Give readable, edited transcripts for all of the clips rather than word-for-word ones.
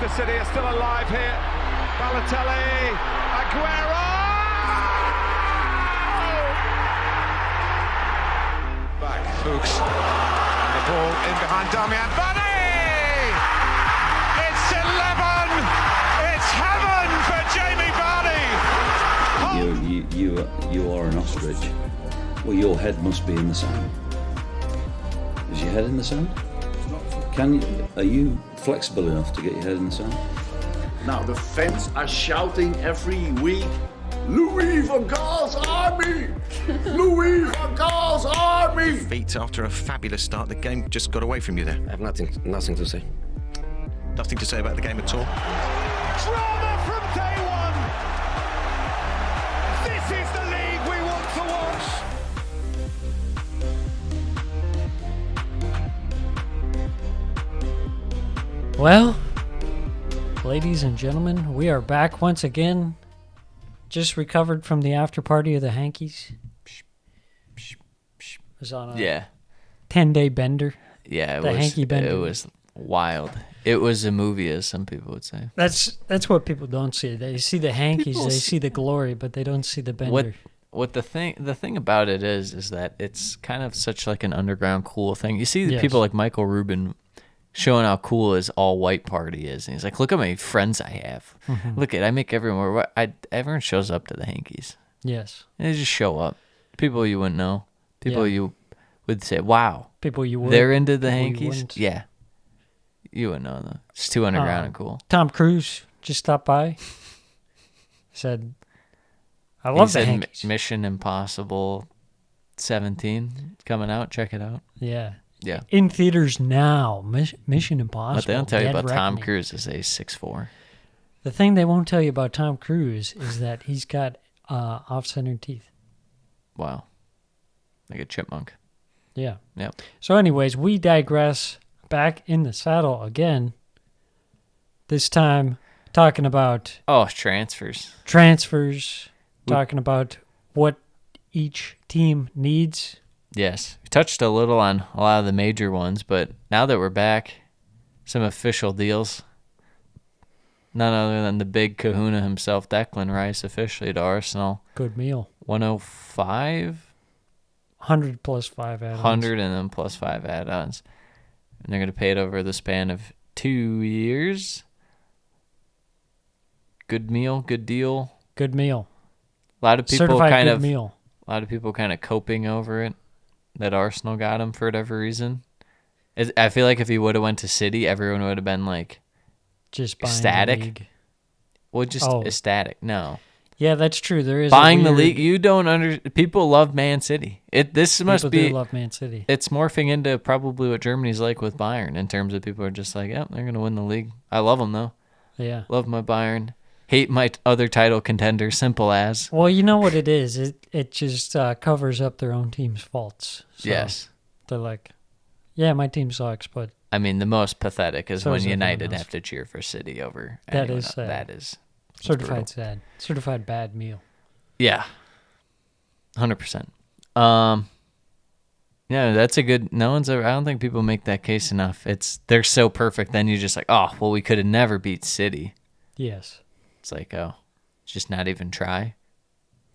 Manchester City are still alive here. Balotelli, Aguero! Back, Fuchs. And the ball in behind Damian Vardy! It's 11! It's heaven for Jamie Vardy! You are an ostrich. Well, your head must be in the sand. Is your head in the sand? Are you flexible enough to get your head in the sand? Now the fans are shouting every week, Louis van Gaal's army! Louis van Gaal's army! Feet after a fabulous start, the game just got away from you there. I have nothing to say. Nothing to say about the game at all. Drama from day one! This is the league we want to watch! Well, ladies and gentlemen, we are back once again. Just recovered from the after party of the Hankies. Was on a 10-day bender. Yeah, the Hanky bender. It was wild. It was a movie, as some people would say. That's what people don't see. They see the Hankies, they see the glory, but they don't see the bender. What the thing about it is that it's kind of such like an underground cool thing. You see the people like Michael Rubin showing how cool his all-white party is. And he's like, look how many friends I have. Mm-hmm. I make everyone... everyone shows up to the Hankies. Yes. And they just show up. People you wouldn't know. People you would say, wow. People you would. They're into the Hankies? Yeah. You wouldn't know, though. It's too underground and cool. Tom Cruise just stopped by. Said, I love the Hankies. Mission Impossible 17 coming out. Check it out. Yeah. Yeah. In theaters now. Mission Impossible. What they don't tell you about Reckoning. Tom Cruise is he's 6'4". The thing they won't tell you about Tom Cruise is that he's got off-center teeth. Wow. Like a chipmunk. Yeah. Yep. So anyways, we digress. Back in the saddle again. This time talking about... transfers. Talking about what each team needs. Yes. We touched a little on a lot of the major ones, but now that we're back, some official deals. None other than the big kahuna himself, Declan Rice, officially to Arsenal. Good meal. 105? 100 plus 5 add-ons. 100 and then plus 5 add-ons. And they're going to pay it over the span of 2 years. Good meal, good deal. Good meal. A lot of people Certified good meal. A lot of people kind of coping over it. That Arsenal got him for whatever reason. I feel like if he would have went to City, everyone would have been like, just ecstatic. The league. Well, just ecstatic. No. Yeah, that's true. There is buying the league. You don't people love Man City. People do love Man City. It's morphing into probably what Germany's like with Bayern in terms of people are just like, yeah, they're gonna win the league. I love them though. Yeah. Love my Bayern. Hate my other title contender. Simple as. Well, you know what it is. It just covers up their own team's faults. So yes. They're like, yeah, my team sucks, but. I mean, the most pathetic is so when United have to cheer for City over. That is sad. That is certified brutal. sad. Certified bad meal. Yeah. 100%. Yeah, that's a good. I don't think people make that case enough. They're so perfect. Then you're just like, oh, well, we could have never beat City. Yes. It's like, just not even try.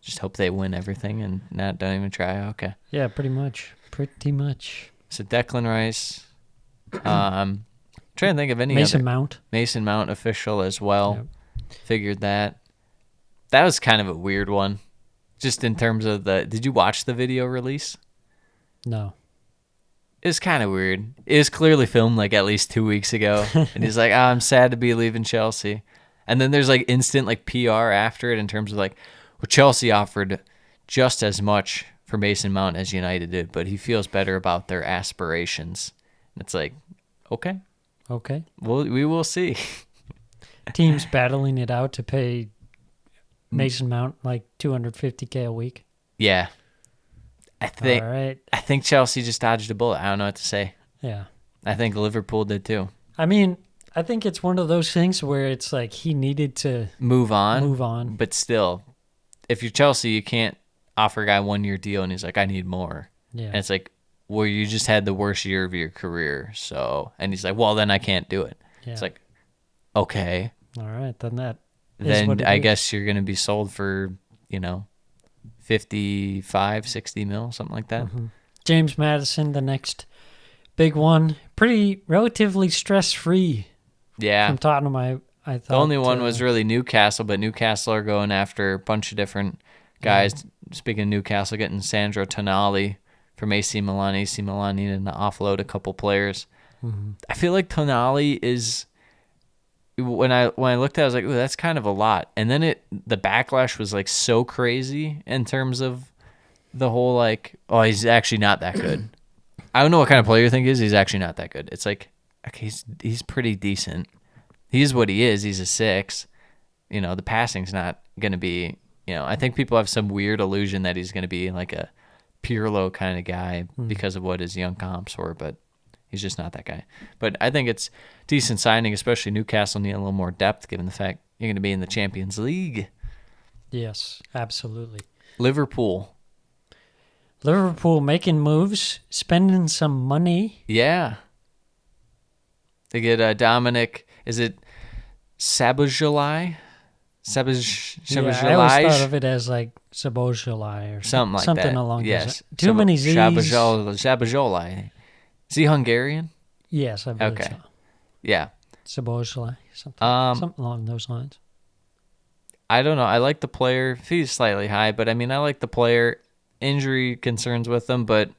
Just hope they win everything and don't even try. Okay. Yeah, pretty much. So Declan Rice. Trying to think of any Mason other. Mount. Mason Mount official as well. Yep. Figured that. That was kind of a weird one. Just in terms of did you watch the video release? No. It was kind of weird. It was clearly filmed like at least 2 weeks ago. And he's like, I'm sad to be leaving Chelsea. And then there's like instant like PR after it in terms of like, well, Chelsea offered just as much for Mason Mount as United did, but he feels better about their aspirations. And it's like, okay. Well, we will see. Teams battling it out to pay Mason Mount like $250K a week. Yeah. I think Chelsea just dodged a bullet. I don't know what to say. Yeah. I think Liverpool did too. I mean, I think it's one of those things where it's like he needed to move on. But still, if you're Chelsea, you can't offer a guy 1 year deal and he's like, I need more. Yeah. And it's like, well, you just had the worst year of your career. So, and he's like, well, then I can't do it. Yeah. It's like, Okay. All right, then that is Then what it I is. guess you're going to be sold for, 55, 60 mil, something like that. James Madison, the next big one, pretty relatively stress-free Yeah. from Tottenham. I thought The only one was really Newcastle, but Newcastle are going after a bunch of different guys. Speaking of Newcastle, getting Sandro Tonali from AC Milan. AC Milan needing to offload a couple players. I feel like Tonali is, when I looked at it, I was like, ooh, that's kind of a lot. And then the backlash was like so crazy in terms of the whole like, oh, he's actually not that good. I don't know what kind of player you think he is. He's actually not that good. It's like, okay, he's pretty decent. He is what he is. He's a 6. The passing's not going to be, I think people have some weird illusion that he's going to be like a Pirlo kind of guy because of what his young comps were, but he's just not that guy. But I think it's decent signing, especially Newcastle need a little more depth given the fact you're going to be in the Champions League. Yes, absolutely. Liverpool making moves, spending some money. Yeah. They get Dominic, is it Sabajolai? Yeah, I always thought of it as like Sabojolai or Something like something that. along Yes. those lines. Too many Z's. Sabajolai. Is he Hungarian? Yes, I believe Okay. so. Yeah. Sabojolai, something along those lines. I don't know. I like the player. Fee's slightly high, but I like the player. Injury concerns with him, but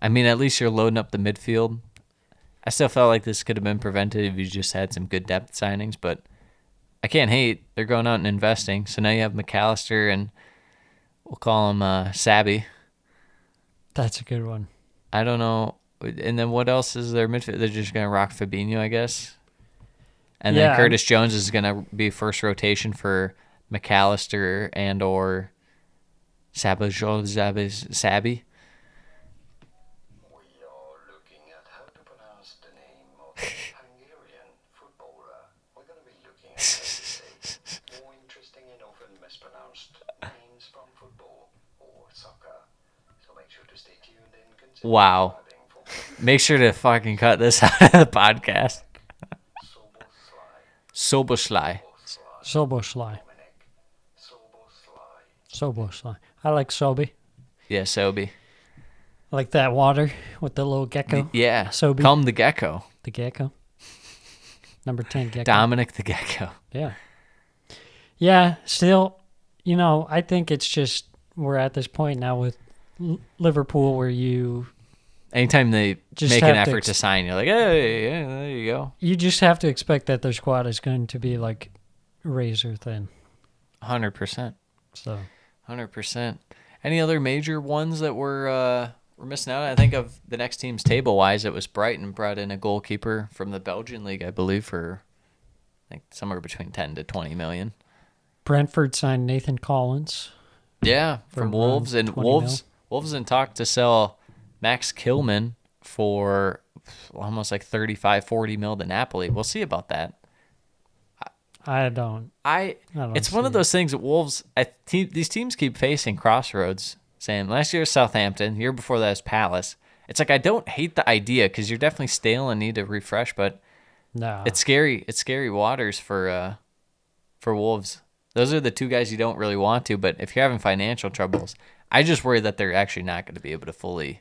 at least you're loading up the midfield. I still felt like this could have been prevented if you just had some good depth signings, but I can't hate. They're going out and investing. So now you have McAllister and we'll call him Sabby. That's a good one. I don't know. And then what else is their midfield? They're just going to rock Fabinho, I guess. And then Curtis Jones is going to be first rotation for McAllister and or Sabby. We are looking at how to pronounce the name of the Hungarian footballer. We're going to be looking at more interesting and often mispronounced names from football or soccer. So make sure to stay tuned and consider Wow. subscribing for Make sure to fucking cut this out of the podcast. Soboslai. Soboslai. Dominic. Soboslai. Soboslai. I like Sobi. Yeah, Sobe. I like that water with the little gecko. Yeah. Sobe. Come the Gecko. The gecko. Number 10 gecko. Dominic the Gecko. Yeah. Yeah, still, I think it's just we're at this point now with Liverpool where you Anytime they Just make an have to effort to sign, you're like, hey, yeah, there you go. just have to expect that their squad is going to be like razor thin. 100%. So 100%. Any other major ones that we're missing out? I think of the next team's table-wise, it was Brighton brought in a goalkeeper from the Belgian league, I believe, for I think somewhere between 10 to 20 million. Brentford signed Nathan Collins. Yeah, For from around Wolves. And 20 Wolves in talk to sell Max Kilman for almost like 35, 40 mil to Napoli. We'll see about that. I don't It's one of see those things that Wolves, these teams keep facing crossroads. Sam, last year was Southampton, year before that was Palace. It's like I don't hate the idea because you're definitely stale and need to refresh, but No. it's scary. It's scary waters for Wolves. Those are the two guys you don't really want to, but if you're having financial troubles, I just worry that they're actually not going to be able to fully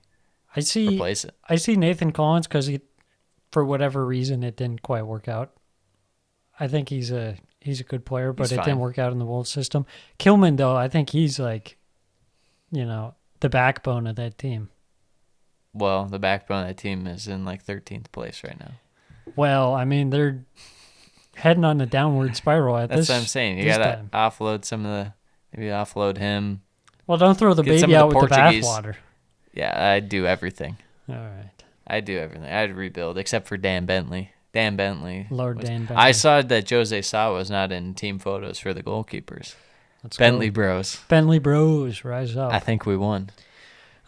replace it. I see Nathan Collins because for whatever reason, it didn't quite work out. I think he's a good player, but He's it fine. didn't work out in the Wolves system. Kilman, though, I think he's like, the backbone of that team. Well, the backbone of that team is in like 13th place right now. Well, I mean, they're heading on a downward spiral at That's this. what I'm saying. You this got to time. offload some of maybe offload him. Well, don't throw the Get some baby of out the with the Portuguese. bathwater. Yeah, I'd do everything. All right. I'd do everything. I'd rebuild, except for Dan Bentley. Dan Bentley. Lord Dan Bentley. I saw that Jose Sa was not in team photos for the goalkeepers. Let's Bentley go. Bros. Bentley Bros, rise up. I think we won.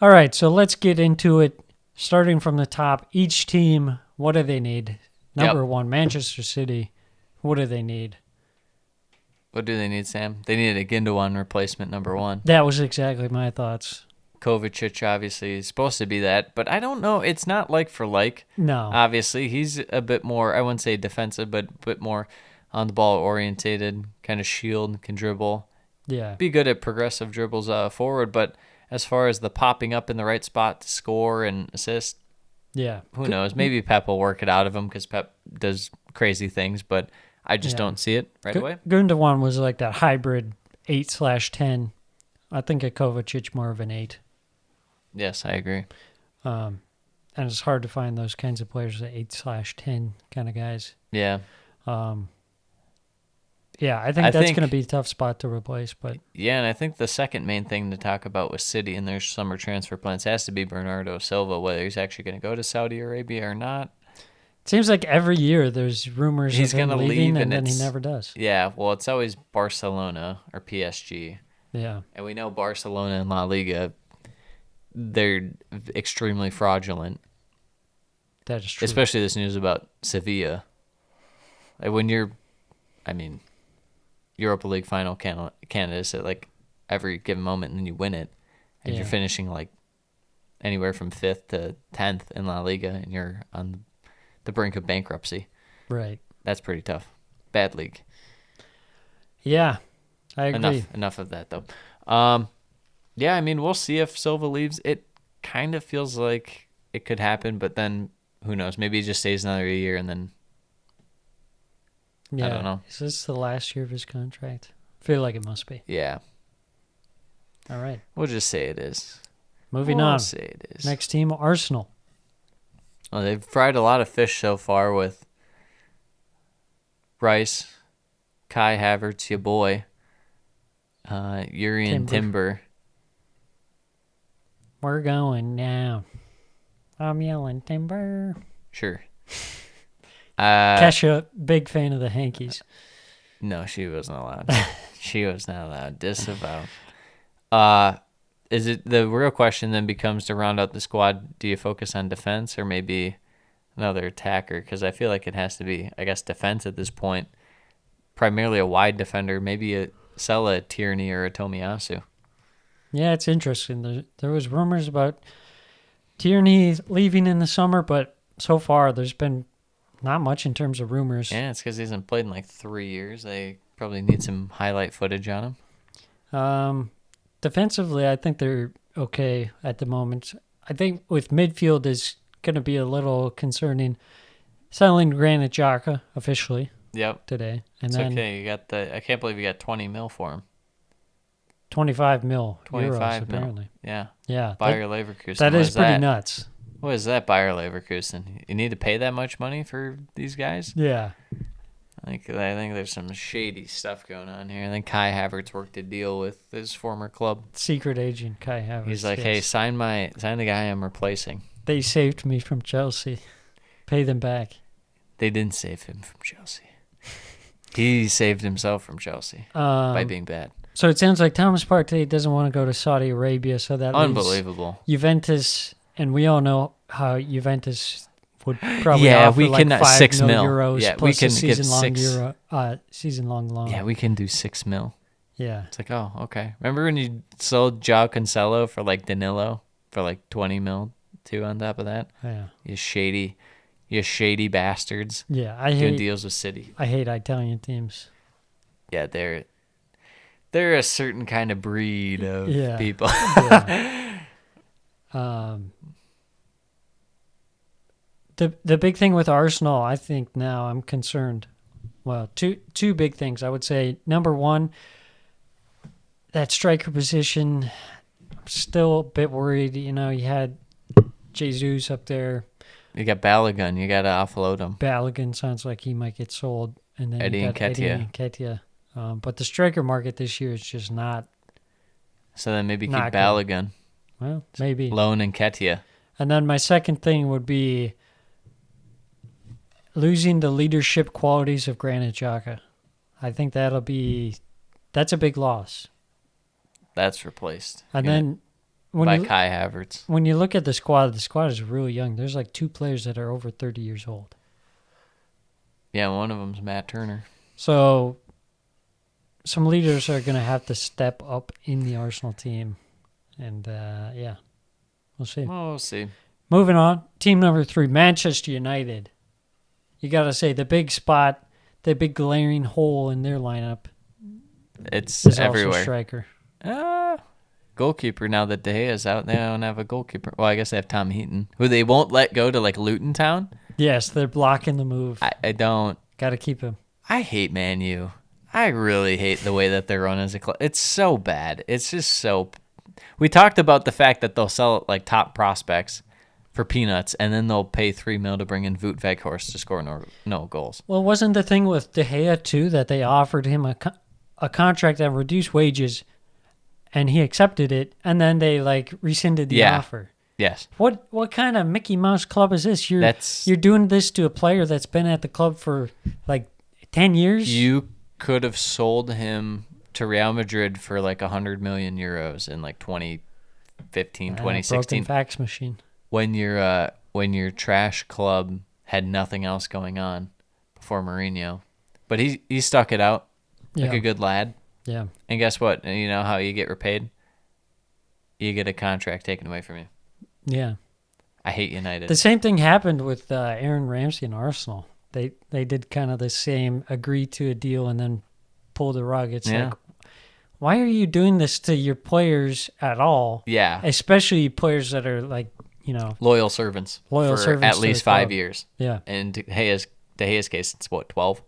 All right, so let's get into it. Starting from the top, each team, what do they need? Number one, Manchester City, what do they need? What do they need, Sam? They need a Gundogan replacement, number one. That was exactly my thoughts. Kovacic obviously is supposed to be that, but I don't know. It's not like for like. No. Obviously, he's a bit more, I wouldn't say defensive, but a bit more on the ball orientated, kind of shield, can dribble. Yeah. Be good at progressive dribbles forward, but as far as the popping up in the right spot to score and assist, Yeah. who knows? Maybe Pep will work it out of him because Pep does crazy things, but I just don't see it right away. Gundogan was like that hybrid 8/10. I think a Kovacic more of an 8. Yes, I agree. And it's hard to find those kinds of players, the 8/10 kind of guys. Yeah. Yeah, I think that's going to be a tough spot to replace. But yeah, and I think the second main thing to talk about with City and their summer transfer plans has to be Bernardo Silva, whether he's actually going to go to Saudi Arabia or not. it seems like every year there's rumors He's of him gonna leaving, leave, and then he it's- never does. Yeah, well, it's always Barcelona or PSG. Yeah, And we know Barcelona and La Liga, they're extremely fraudulent, that is true. especially this news about Sevilla. Like when you're, Europa League final candidates at like every given moment, and then you win it, and you're Yeah. finishing like anywhere from 5th to 10th in La Liga, and you're on the brink of bankruptcy. Right. That's pretty tough. Bad league. Yeah, I agree. Enough of that though. Yeah, we'll see if Silva leaves. It kind of feels like it could happen, but then who knows? Maybe he just stays another year and then Yeah. don't know. Is this the last year of his contract? I feel like it must be. yeah, All right. we'll just say it is. Moving We'll on. say it is. Next team, Arsenal. Well, they've fried a lot of fish so far with Rice, Kai Havertz, your boy, Urian Timber. We're going now. I'm yelling timber. Sure. Kesha, big fan of the Hankies. No, she wasn't allowed. She was not allowed. Disavow. Is it the real question then becomes to round out the squad? Do you focus on defense or maybe another attacker? Because I feel like it has to be, I guess, defense at this point. Primarily a wide defender, maybe sell a Tierney or a Tomiyasu. Yeah, it's interesting. There was rumors about Tierney leaving in the summer, but so far there's been not much in terms of rumors. Yeah, it's because he hasn't played in like 3 years. They probably need some highlight footage on him. Defensively, I think they're okay at the moment. I think with midfield is going to be a little concerning. Selling Granit Xhaka officially Yep. today, and It's then okay. You got I can't believe you got 20 mil for him. 25 mil 25 euros mil. apparently. Yeah. Yeah, Bayer Leverkusen. that What is pretty nuts. What is that, Bayer Leverkusen? You need to pay that much money for these guys? Yeah, I think there's some shady stuff going on here. I think Kai Havertz worked a deal with his former club. secret agent Kai Havertz. He's like, yes. hey, sign the guy I'm replacing. They saved me from Chelsea. Pay them back. They didn't save him from Chelsea. He saved himself from Chelsea by being bad. So it sounds like Thomas Partey doesn't want to go to Saudi Arabia, so that leaves Unbelievable. Juventus, and we all know how Juventus would probably Yeah, offer we like can 5 6 mil. euros Yeah, we plus can a give season-long loan. Yeah, we can do 6 mil. Yeah. It's like, oh, okay. Remember when you sold Joao Cancelo for like Danilo for like 20 mil too on top of that? Yeah. You shady bastards. Yeah, I Doing hate deals with City. Italian teams. Yeah, they're a certain kind of breed of Yeah. people. Yeah. The big thing with Arsenal, I think now I'm concerned. Well, two big things. I would say number one, that striker position. I'm still a bit worried. You had Jesus up there. You got Balogun. You got to offload him. Balogun sounds like he might get sold, and then Eddie you got Eddie Nketiah. Nketiah. But the striker market this year is just not. So then maybe keep Not good. Balogun. Well, maybe. Loan Nketiah. And then my second thing would be losing the leadership qualities of Granit Xhaka. I think that's a big loss. That's replaced. And You're then by Kai Havertz. when you look at the squad is really young. There's like 2 players that are over 30 years old. Yeah, one of them's Matt Turner. So some leaders are going to have to step up in the Arsenal team. And, yeah, we'll see. Well, we'll see. Moving on, team number 3, Manchester United. You got to say the big spot, the big glaring hole in their lineup It's is also everywhere. striker. Goalkeeper, now that De Gea's out, they don't have a goalkeeper. Well, I guess they have Tom Heaton, who they won't let go to like Luton Town. Yes, they're blocking the move. I don't. Got to keep him. I hate Man U. I really hate the way that they're run as a club. It's so bad. It's just so. We talked about the fact that they'll sell like top prospects for peanuts, and then they'll pay $3 million to bring in Wout Weghorst to score no goals. Well, wasn't the thing with De Gea too that they offered him a contract at reduced wages, and he accepted it, and then they like rescinded the offer? Yes. What kind of Mickey Mouse club is this? You're doing this to a player that's been at the club for like 10 years? You could have sold him to Real Madrid for like 100 million euros in like 2015, 2016. Broken fax machine. When your trash club had nothing else going on before Mourinho. But he stuck it out like a good lad. Yeah. And guess what? You know how you get repaid? You get a contract taken away from you. Yeah. I hate United. The same thing happened with Aaron Ramsey and Arsenal. They did kind of the same, agree to a deal and then pull the rug. It's like, why are you doing this to your players at all? Yeah. Especially players that are like, loyal servants. Loyal for servants at to least the 5 club. years. Yeah. And De Gea's case, it's what, 12?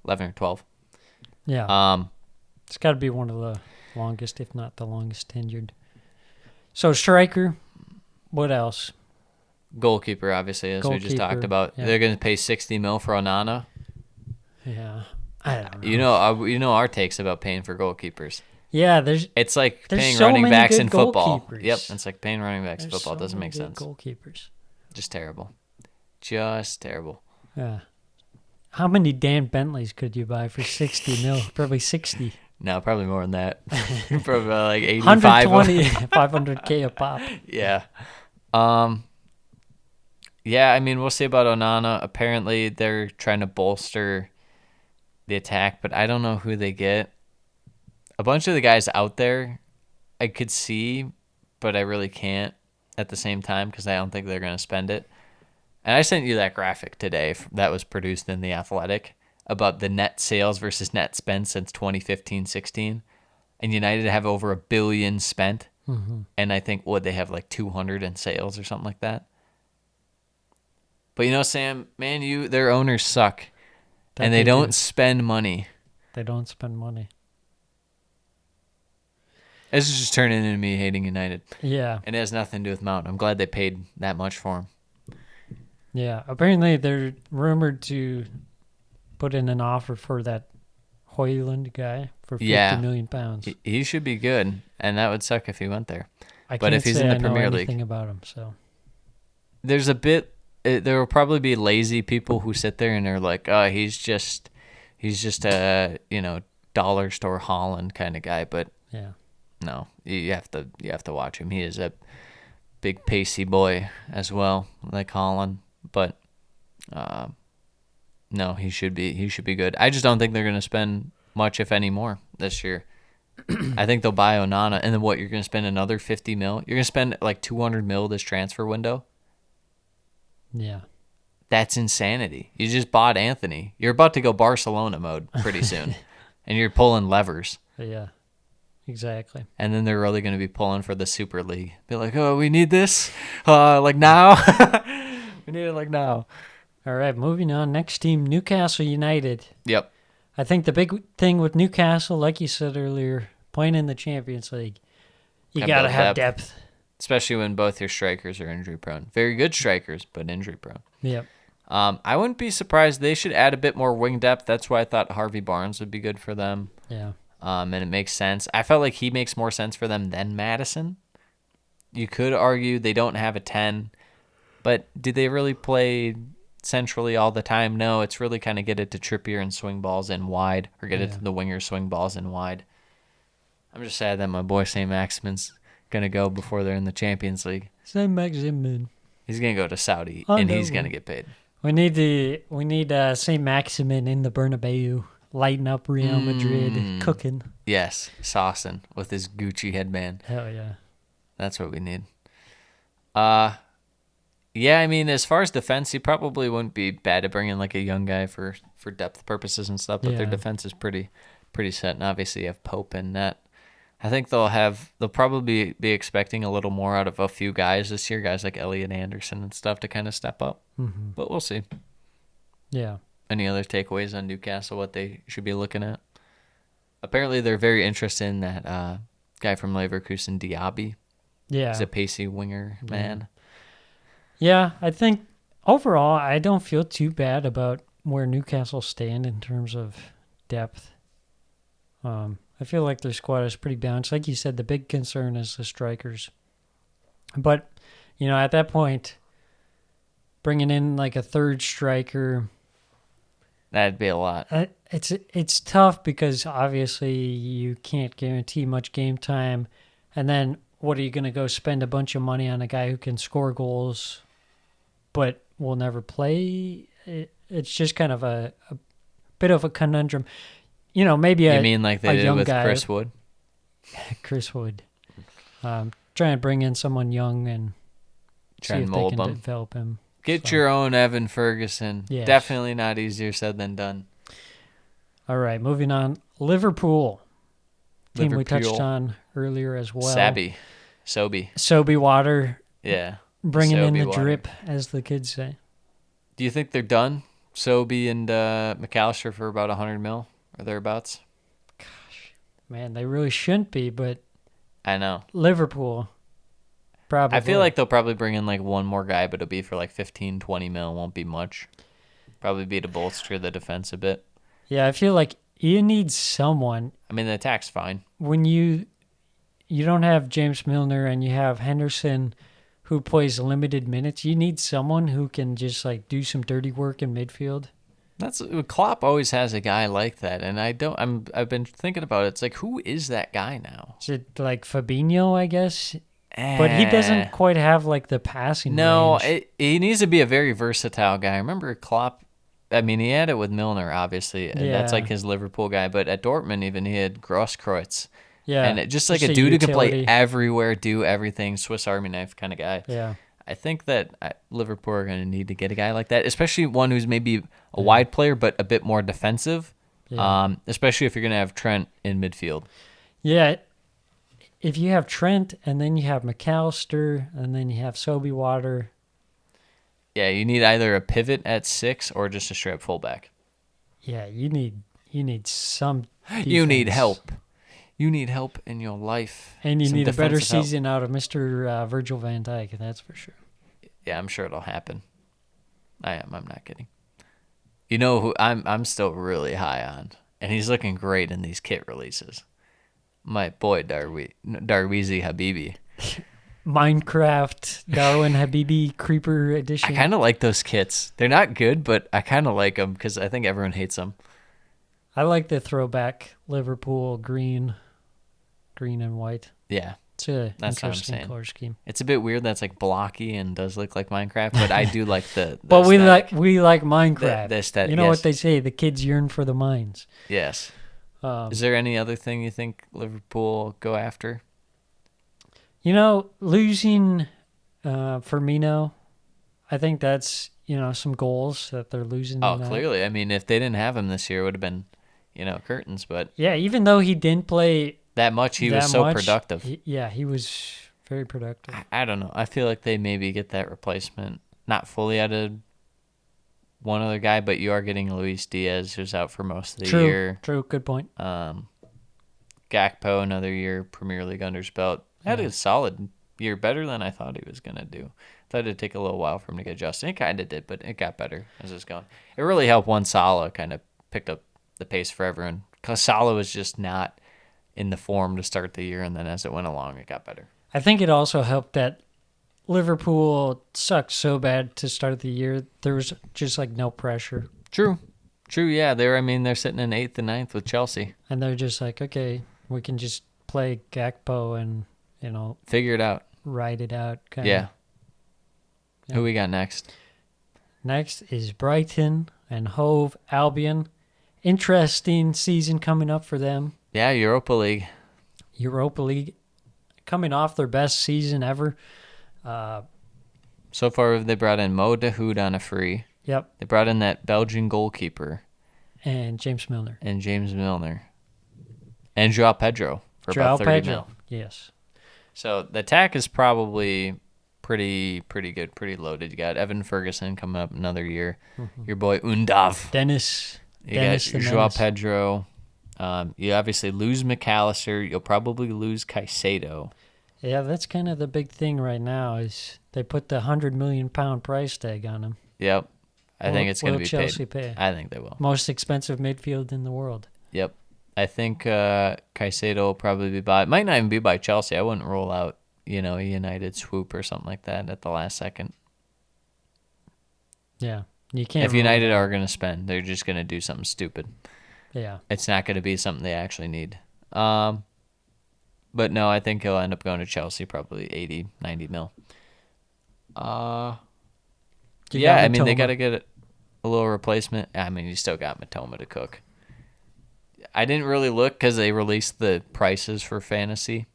11 or 12? Yeah. It's got to be one of the longest, if not the longest tenured. So striker, what else? Goalkeeper, obviously, as we just talked Goalkeeper, about. yeah. They're going to pay $60 million for Onana. Yeah. I don't know. You know our takes about paying for goalkeepers. Yeah, It's like there's paying so running many backs good in football. goalkeepers. Yep, it's like paying running backs in There's football. It so doesn't many make good sense. Goalkeepers. Just terrible. Just terrible. Yeah. How many Dan Bentleys could you buy for 60 mil? Probably 60. No, probably more than that. Probably like 85. 120, 500K a pop. Yeah. Yeah, I mean, we'll see about Onana. Apparently, they're trying to bolster the attack, but I don't know who they get. A bunch of the guys out there I could see, but I really can't at the same time because I don't think they're going to spend it. And I sent you that graphic today that was produced in The Athletic about the net sales versus net spend since 2015-16. And United have over $1 billion spent. Mm-hmm. And I think, they have like 200 in sales or something like that. But Sam, Man U, their owners suck. And they don't spend money. They don't spend money. This is just turning into me hating United. Yeah. And it has nothing to do with Mount. I'm glad they paid that much for him. Yeah. Apparently, they're rumored to put in an offer for that Hoyland guy for £50 million. He should be good, and that would suck if he went there. But if he's in the Premier League, anything about him, so there's a bit. There will probably be lazy people who sit there and they're like, "Oh, he's just a dollar store Holland kind of guy." But yeah, no, you have to watch him. He is a big pacey boy as well, like Holland. But no, he should be good. I just don't think they're going to spend much, if any, more this year. I think they'll buy Onana, and then what? You're going to spend another $50 million. You're going to spend like $200 million this transfer window. Yeah, that's insanity. You just bought Anthony. You're about to go Barcelona mode pretty soon, and you're pulling levers. Yeah, exactly. And then they're really going to be pulling for the Super League. Be like, oh, we need this, like now. We need it like now. All right, moving on. Next team, Newcastle United. Yep. I think the big thing with Newcastle, like you said earlier, playing in the Champions League, you got to have depth. Especially when both your strikers are injury prone. Very good strikers, but injury prone. Yep. I wouldn't be surprised. They should add a bit more wing depth. That's why I thought Harvey Barnes would be good for them. Yeah. And it makes sense. I felt like he makes more sense for them than Madison. You could argue they don't have a 10, but do they really play centrally all the time? No, it's really kind of get it to Trippier and swing balls in wide, or get it to the winger, swing balls in wide. I'm just sad that my boy St. Maximin's going to go before they're in the Champions League. St. Maximin. He's going to go to Saudi, and he's going to get paid. We need St. Maximin in the Bernabeu, lighting up Real Madrid, cooking. Yes, saucing with his Gucci headband. Hell yeah. That's what we need. Yeah, I mean, as far as defense, he probably wouldn't be bad to bring in like a young guy for depth purposes and stuff. But their Yeah. defense is pretty set, and obviously you have Pope in net. I think they'll probably be expecting a little more out of a few guys this year, guys like Elliot Anderson and stuff to kind of step up. Mm-hmm. But we'll see. Yeah. Any other takeaways on Newcastle? What they should be looking at? Apparently, they're very interested in that guy from Leverkusen, Diaby. Yeah. He's a pacey winger man. Yeah, I think overall, I don't feel too bad about where Newcastle stand in terms of depth. I feel like their squad is pretty balanced. Like you said, the big concern is the strikers. But, at that point, bringing in like a third striker, That'd be a lot. it's tough because obviously you can't guarantee much game time. And then what are you going to go spend a bunch of money on a guy who can score goals but will never play? It's just kind of a bit of a conundrum. Maybe You mean like they a did young with guy, Chris Wood? Chris Wood. Try and bring in someone young and Try see and if they mold can them. develop him. Get So- your own Evan Ferguson. Yes. Definitely not easier said than done. All right, moving on. Liverpool. Team we touched Liverpool. on earlier as well. Soby. Soby Water Yeah. bringing in Soby the Water. drip, as the kids say. Do you think they're done? Soby and McAllister for about 100 mil or thereabouts? Man, they really shouldn't be, but I know. Liverpool, probably. I feel like they'll probably bring in like one more guy, but it'll be for like 15, 20 mil. Won't be much. Probably be to bolster the defense a bit. Yeah, I feel like you need someone I mean, the attack's fine. when you don't have James Milner and you have Henderson who plays limited minutes. You need someone who can just like do some dirty work in midfield. That's Klopp always has a guy like that, and I've been thinking about it. It's like, who is that guy now? Is it like Fabinho, I guess? But he doesn't quite have like the passing No, range. he needs to be a very versatile guy. I remember Klopp. I mean, he had it with Milner, obviously, and that's Yeah. like his Liverpool guy. But at Dortmund, even he had Grosskreutz, Yeah. and it, just like Just a a dude who could play utility. everywhere, do everything, Swiss Army knife kind of guy. Yeah. I think that Liverpool are going to need to get a guy like that, especially one who's maybe a wide player but a bit more defensive. Yeah. Especially if you're going to have Trent in midfield. Yeah. If you have Trent and then you have McAllister and then you have Soby Water. Yeah, you need either a pivot at 6 or just a straight up fullback. Yeah, you need some You need defense. help. You need help in your life. And you Some need a better defensive help. season out of Mr. Virgil van Dijk, that's for sure. Yeah, I'm sure it'll happen. I am. I'm not kidding. You know who I'm still really high on, and he's looking great in these kit releases. My boy Darwizi Habibi. Minecraft, Darwin Habibi Creeper Edition. I kind of like those kits. They're not good, but I kind of like them because I think everyone hates them. I like the throwback Liverpool green and white. Yeah, It's a That's what I'm interesting saying. color scheme. it's a bit weird. That's like blocky and does look like Minecraft, but I do like the. But we aesthetic. we like Minecraft. The aesthetic, You know yes. what they say? The kids yearn for the mines. Yes. Um, Is there any other thing you think Liverpool go after? Losing Firmino, I think that's some goals that they're losing. Oh, in that. clearly. I mean, if they didn't have him this year, it would have been, curtains. But Yeah, even though he didn't play that much, he that was so much, productive. he was very productive. I don't know. I feel like they maybe get that replacement, not fully out of one other guy, but you are getting Luis Diaz, who's out for most of the year. True, good point. Gakpo, another year, Premier League under his belt. Had a solid year, better than I thought he was going to do. Thought it'd take a little while for him to get adjusted. It kind of did, but it got better as it was going. It really helped when Salah kind of picked up the pace for everyone, because Salah was just not in the form to start the year, and then as it went along, it got better. I think it also helped that Liverpool sucked so bad to start the year. There was just like no pressure. True, yeah. They're sitting in 8th and 9th with Chelsea. And they're just like, okay, we can just play Gakpo and, Figure it out. ride it out. Yeah. Who we got next? Next is Brighton and Hove Albion. Interesting season coming up for them. Yeah, Europa League. Europa League coming off their best season ever. So far, they brought in Mo Dahoud on a free. Yep. They brought in that Belgian goalkeeper. And James Milner. And Joao Pedro for Joao about 30 Pedro. mil. Yes. So the attack is probably pretty good, pretty loaded. You got Evan Ferguson coming up another year. Your boy Undav. Dennis You got the Joao Menace. Pedro. You obviously lose McAllister. You'll probably lose Caicedo. Yeah, that's kind of the big thing right now is they put the £100 million price tag on him. Yep. I think it's going to Will be Chelsea paid. pay? I think they will. Most expensive midfield in the world. Yep. I think Caicedo will probably be by. It might not even be by Chelsea. I wouldn't rule out, a United swoop or something like that at the last second. Yeah. You can't. If United are going to spend, they're just going to do something stupid. Yeah. It's not going to be something they actually need. But no, I think he'll end up going to Chelsea, probably 80, 90 mil. Yeah, I mean, they got to get a little replacement. I mean, you still got Matoma to cook. I didn't really look because they released the prices for fantasy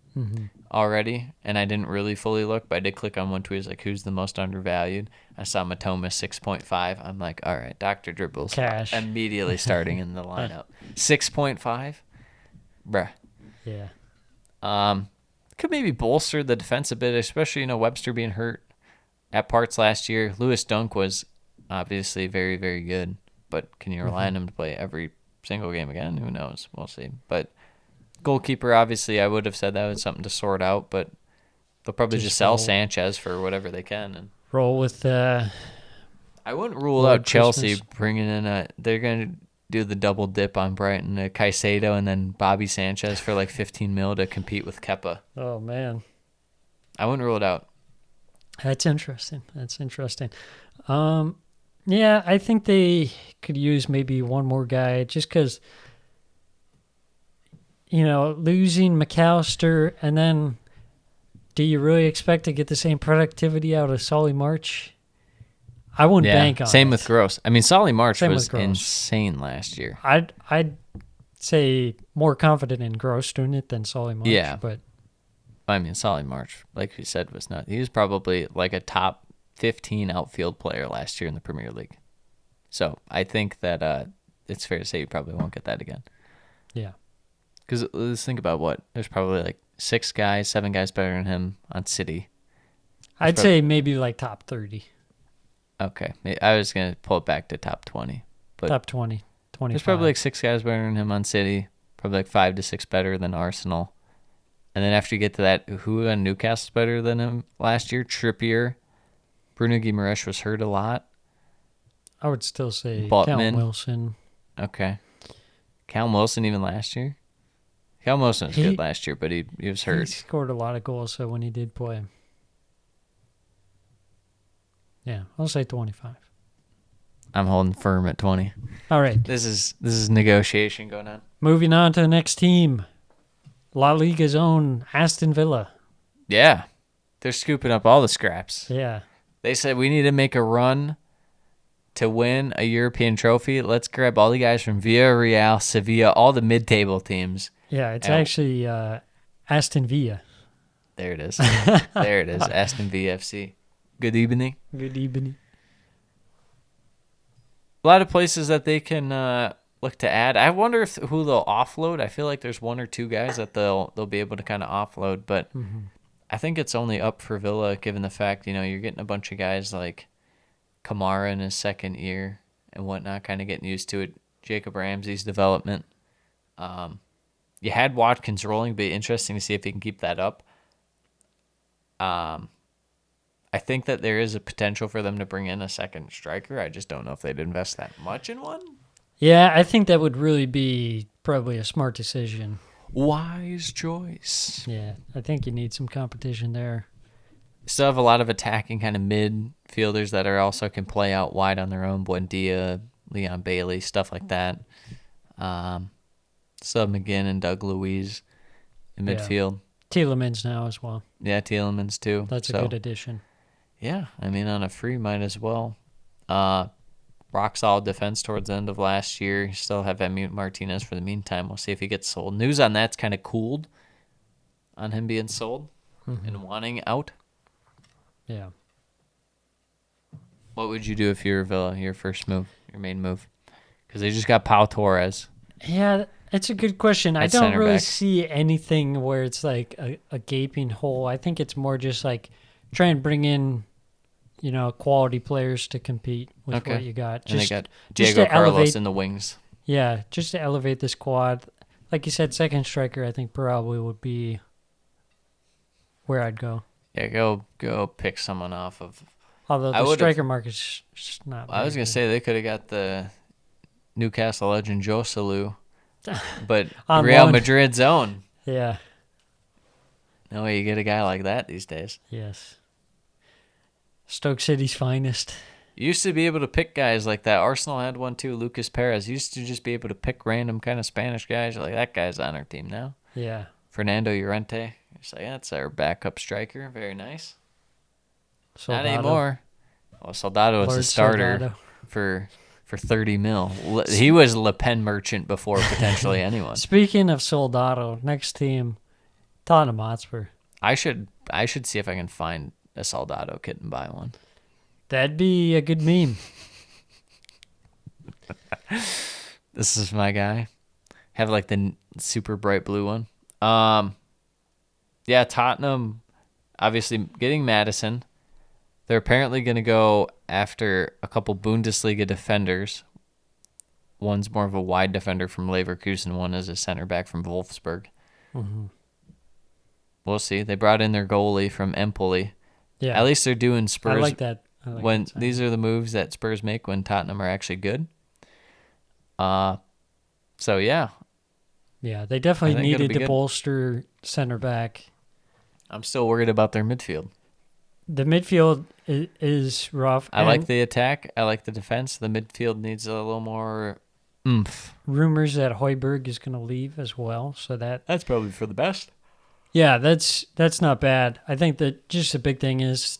already, and I didn't really fully look, but I did click on one tweet. It's like, who's the most undervalued? I saw Matoma 6.5. I'm like, all right, Dr. Dribble's Cash. immediately starting in the lineup. 6.5? Bruh. Yeah. Could maybe bolster the defense a bit, especially, Webster being hurt at parts last year. Lewis Dunk was obviously very, very good, but can you rely on him to play every single game again? Who knows? We'll see. But goalkeeper, obviously, I would have said that was something to sort out, but they'll probably just sell Sanchez for whatever they can. And roll with I wouldn't rule Lord out Chelsea Christmas. bringing in they're going to do the double dip on Brighton, Caicedo and then Bobby Sanchez for like 15 mil to compete with Kepa. Oh, man. I wouldn't rule it out. That's interesting. Yeah, I think they could use maybe one more guy just because, losing McAllister, and then do you really expect to get the same productivity out of Solly March? I wouldn't bank on same it. with Gross. I mean, Solly March Same was with Gross. insane last year. I'd say more confident in Gross doing it than Solly March. Yeah. But I mean, Solly March, like we said, was not. He was probably like a top 15 outfield player last year in the Premier League. So I think that it's fair to say you probably won't get that again. yeah. Because let's think about there's probably like 7 guys better than him on City. I'd say maybe like top 30. Okay, I was gonna pull it back to top 20, but Top 20, 25. there's probably like 6 guys better than him on City. Probably like 5 to 6 better than Arsenal. And then after you get to that, who on Newcastle's better than him last year? Trippier. Bruno Guimaraes was hurt a lot. I would still say Botman. Callum Wilson. Okay. Callum Wilson even last year? Callum Wilson was good last year, but he was He hurt. scored a lot of goals, so when he did play. Yeah, I'll say 25. I'm holding firm at 20. All right, This is negotiation going on. moving on to the next team. La Liga's own Aston Villa. Yeah. They're scooping up all the scraps. Yeah. They said we need to make a run to win a European trophy. Let's grab all the guys from Villarreal, Sevilla, all the mid-table teams. Yeah, it's Ow. actually Aston Villa. There it is. There it is. Aston VFC. Good evening. Good evening. A lot of places that they can look to add. I wonder who they'll offload. I feel like there's 1 or 2 guys that they'll be able to kind of offload, but I think it's only up for Villa given the fact, you're getting a bunch of guys like Kamara in his second year and whatnot, kind of getting used to it. Jacob Ramsey's development. You had Watkins rolling, but interesting to see if he can keep that up. I think that there is a potential for them to bring in a second striker. I just don't know if they'd invest that much in one. Yeah, I think that would really be probably a smart decision. Wise choice. Yeah, I think you need some competition there. Still have a lot of attacking kind of midfielders that are also can play out wide on their own. Buendia, Leon Bailey, stuff like that. Still have McGinn and Doug Luiz in Yeah. midfield. Tielemans now as well. Yeah, Tielemans too. That's a good addition. Yeah, I mean, on a free might as well. Rock solid defense towards the end of last year. You still have Emi Martinez for the meantime. We'll see if he gets sold. News on that's kind of cooled on him being sold and wanting out. Yeah. What would you do if you were Villa, your first move, your main move? Because they just got Pau Torres. Yeah, it's a good question. I At don't center really back. see anything where it's like a gaping hole. I think it's more just like try and bring in, quality players to compete with what you got. And they got just Diego to Carlos elevate, in the wings. yeah, just to elevate the squad. Like you said, second striker, I think probably would be where I'd go. Yeah, go pick someone off of. Although I the would've- striker market's just not. I was very gonna good. say they could have got the Newcastle legend Joselu, but On Real loan. Madrid's own. Yeah. No way you get a guy like that these days. Yes. Stoke City's finest. You used to be able to pick guys like that. Arsenal had one too, Lucas Perez. You used to just be able to pick random kind of Spanish guys. You're like, that guy's on our team now. Yeah. Fernando Llorente. It's like, that's our backup striker. Very nice. Not Soldado. anymore. Well, Soldado was Lord a starter Soldado. for 30 mil. He was Le Pen merchant before potentially anyone. Speaking of Soldado, next team, Tottenham Hotspur. I should see if I can find a Soldado kit and buy one. That'd be a good meme. This is my guy. Have like the super bright blue one. Yeah, Tottenham obviously getting Madison. They're apparently going to go after a couple Bundesliga defenders. One's more of a wide defender from Leverkusen. One is a center back from Wolfsburg. Mm-hmm. We'll see. They brought in their goalie from Empoli. Yeah. At least they're doing Spurs. I like that. I like When that sign. these are the moves that Spurs make when Tottenham are actually good. So yeah, Yeah, they I definitely think it'll needed be to good. bolster center back. I'm still worried about their midfield. The midfield is rough. I like and the attack. I like the defense. The midfield needs a little more oomph. rumors that Højbjerg is going to leave as well. So That's probably for the best. yeah, that's not bad. I think that just the big thing is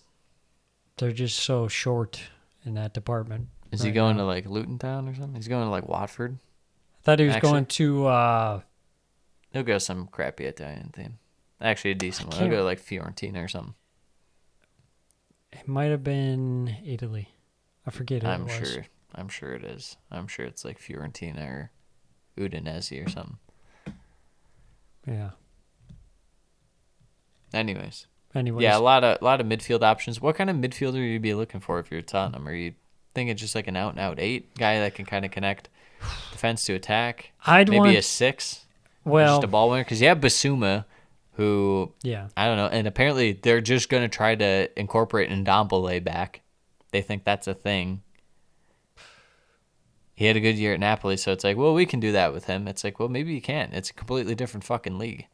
they're just so short in that department. Is he right going now. to like Luton Town or something? He's going to like Watford. I thought he was actually? going to. He'll go some crappy Italian team. Actually, a decent one. He'll can't- go to like Fiorentina or something. It might have been Italy. I forget who I'm it was. sure. I'm sure it is. I'm sure it's like Fiorentina or Udinese or something. Yeah. Anyways. Anyways. Yeah, a lot of midfield options. What kind of midfielder would you be looking for if you're Tottenham? Are you thinking just like an out and out 8 guy that can kind of connect defense to attack? I'd Maybe want. a 6, Well. just a ball winner. Because you have Basuma, who Yeah. I don't know, and apparently they're just gonna try to incorporate Ndombele back. They think that's a thing. He had a good year at Napoli, so it's like, well, we can do that with him. It's like, well, maybe you can't. It's a completely different fucking league.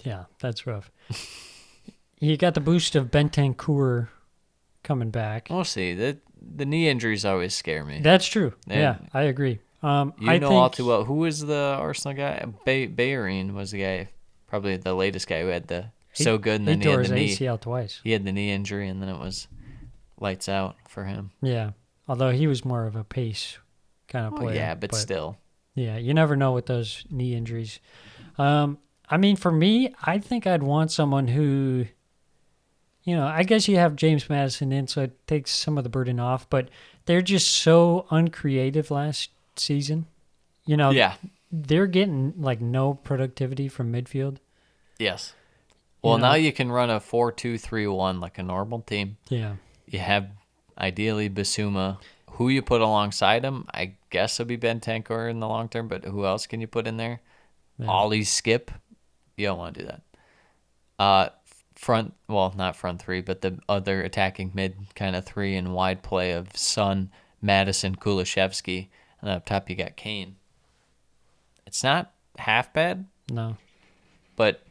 Yeah, that's rough. You got the boost of Bentancur coming back. We'll see. The knee injuries always scare me. That's true. And- Yeah, I agree. You I know think, all too well. Who was the Arsenal guy? Bayern was the guy, probably the latest guy who had the so good, and then he he tore had his the knee. ACL twice. He had the knee injury, and then it was lights out for him. Yeah, although he was more of a pace kind of Well, player. yeah, but still. Yeah, you never know with those knee injuries. I mean, for me, I think I'd want someone who, I guess you have James Madison in, so it takes some of the burden off, but they're just so uncreative last season. Yeah. They're getting like no productivity from midfield. Yes. Well, know? now you can run a 4-2-3-1 like a normal team. Yeah. You have ideally Basuma. Who you put alongside him, I guess it'll be Bentancur in the long term, but who else can you put in there? Yeah. Ollie Skip. You don't want to do that. Not front 3, but the other attacking mid kind of 3 and wide play of Son, Madison, Kulishevsky, and up top you got Kane. It's not half bad, No. but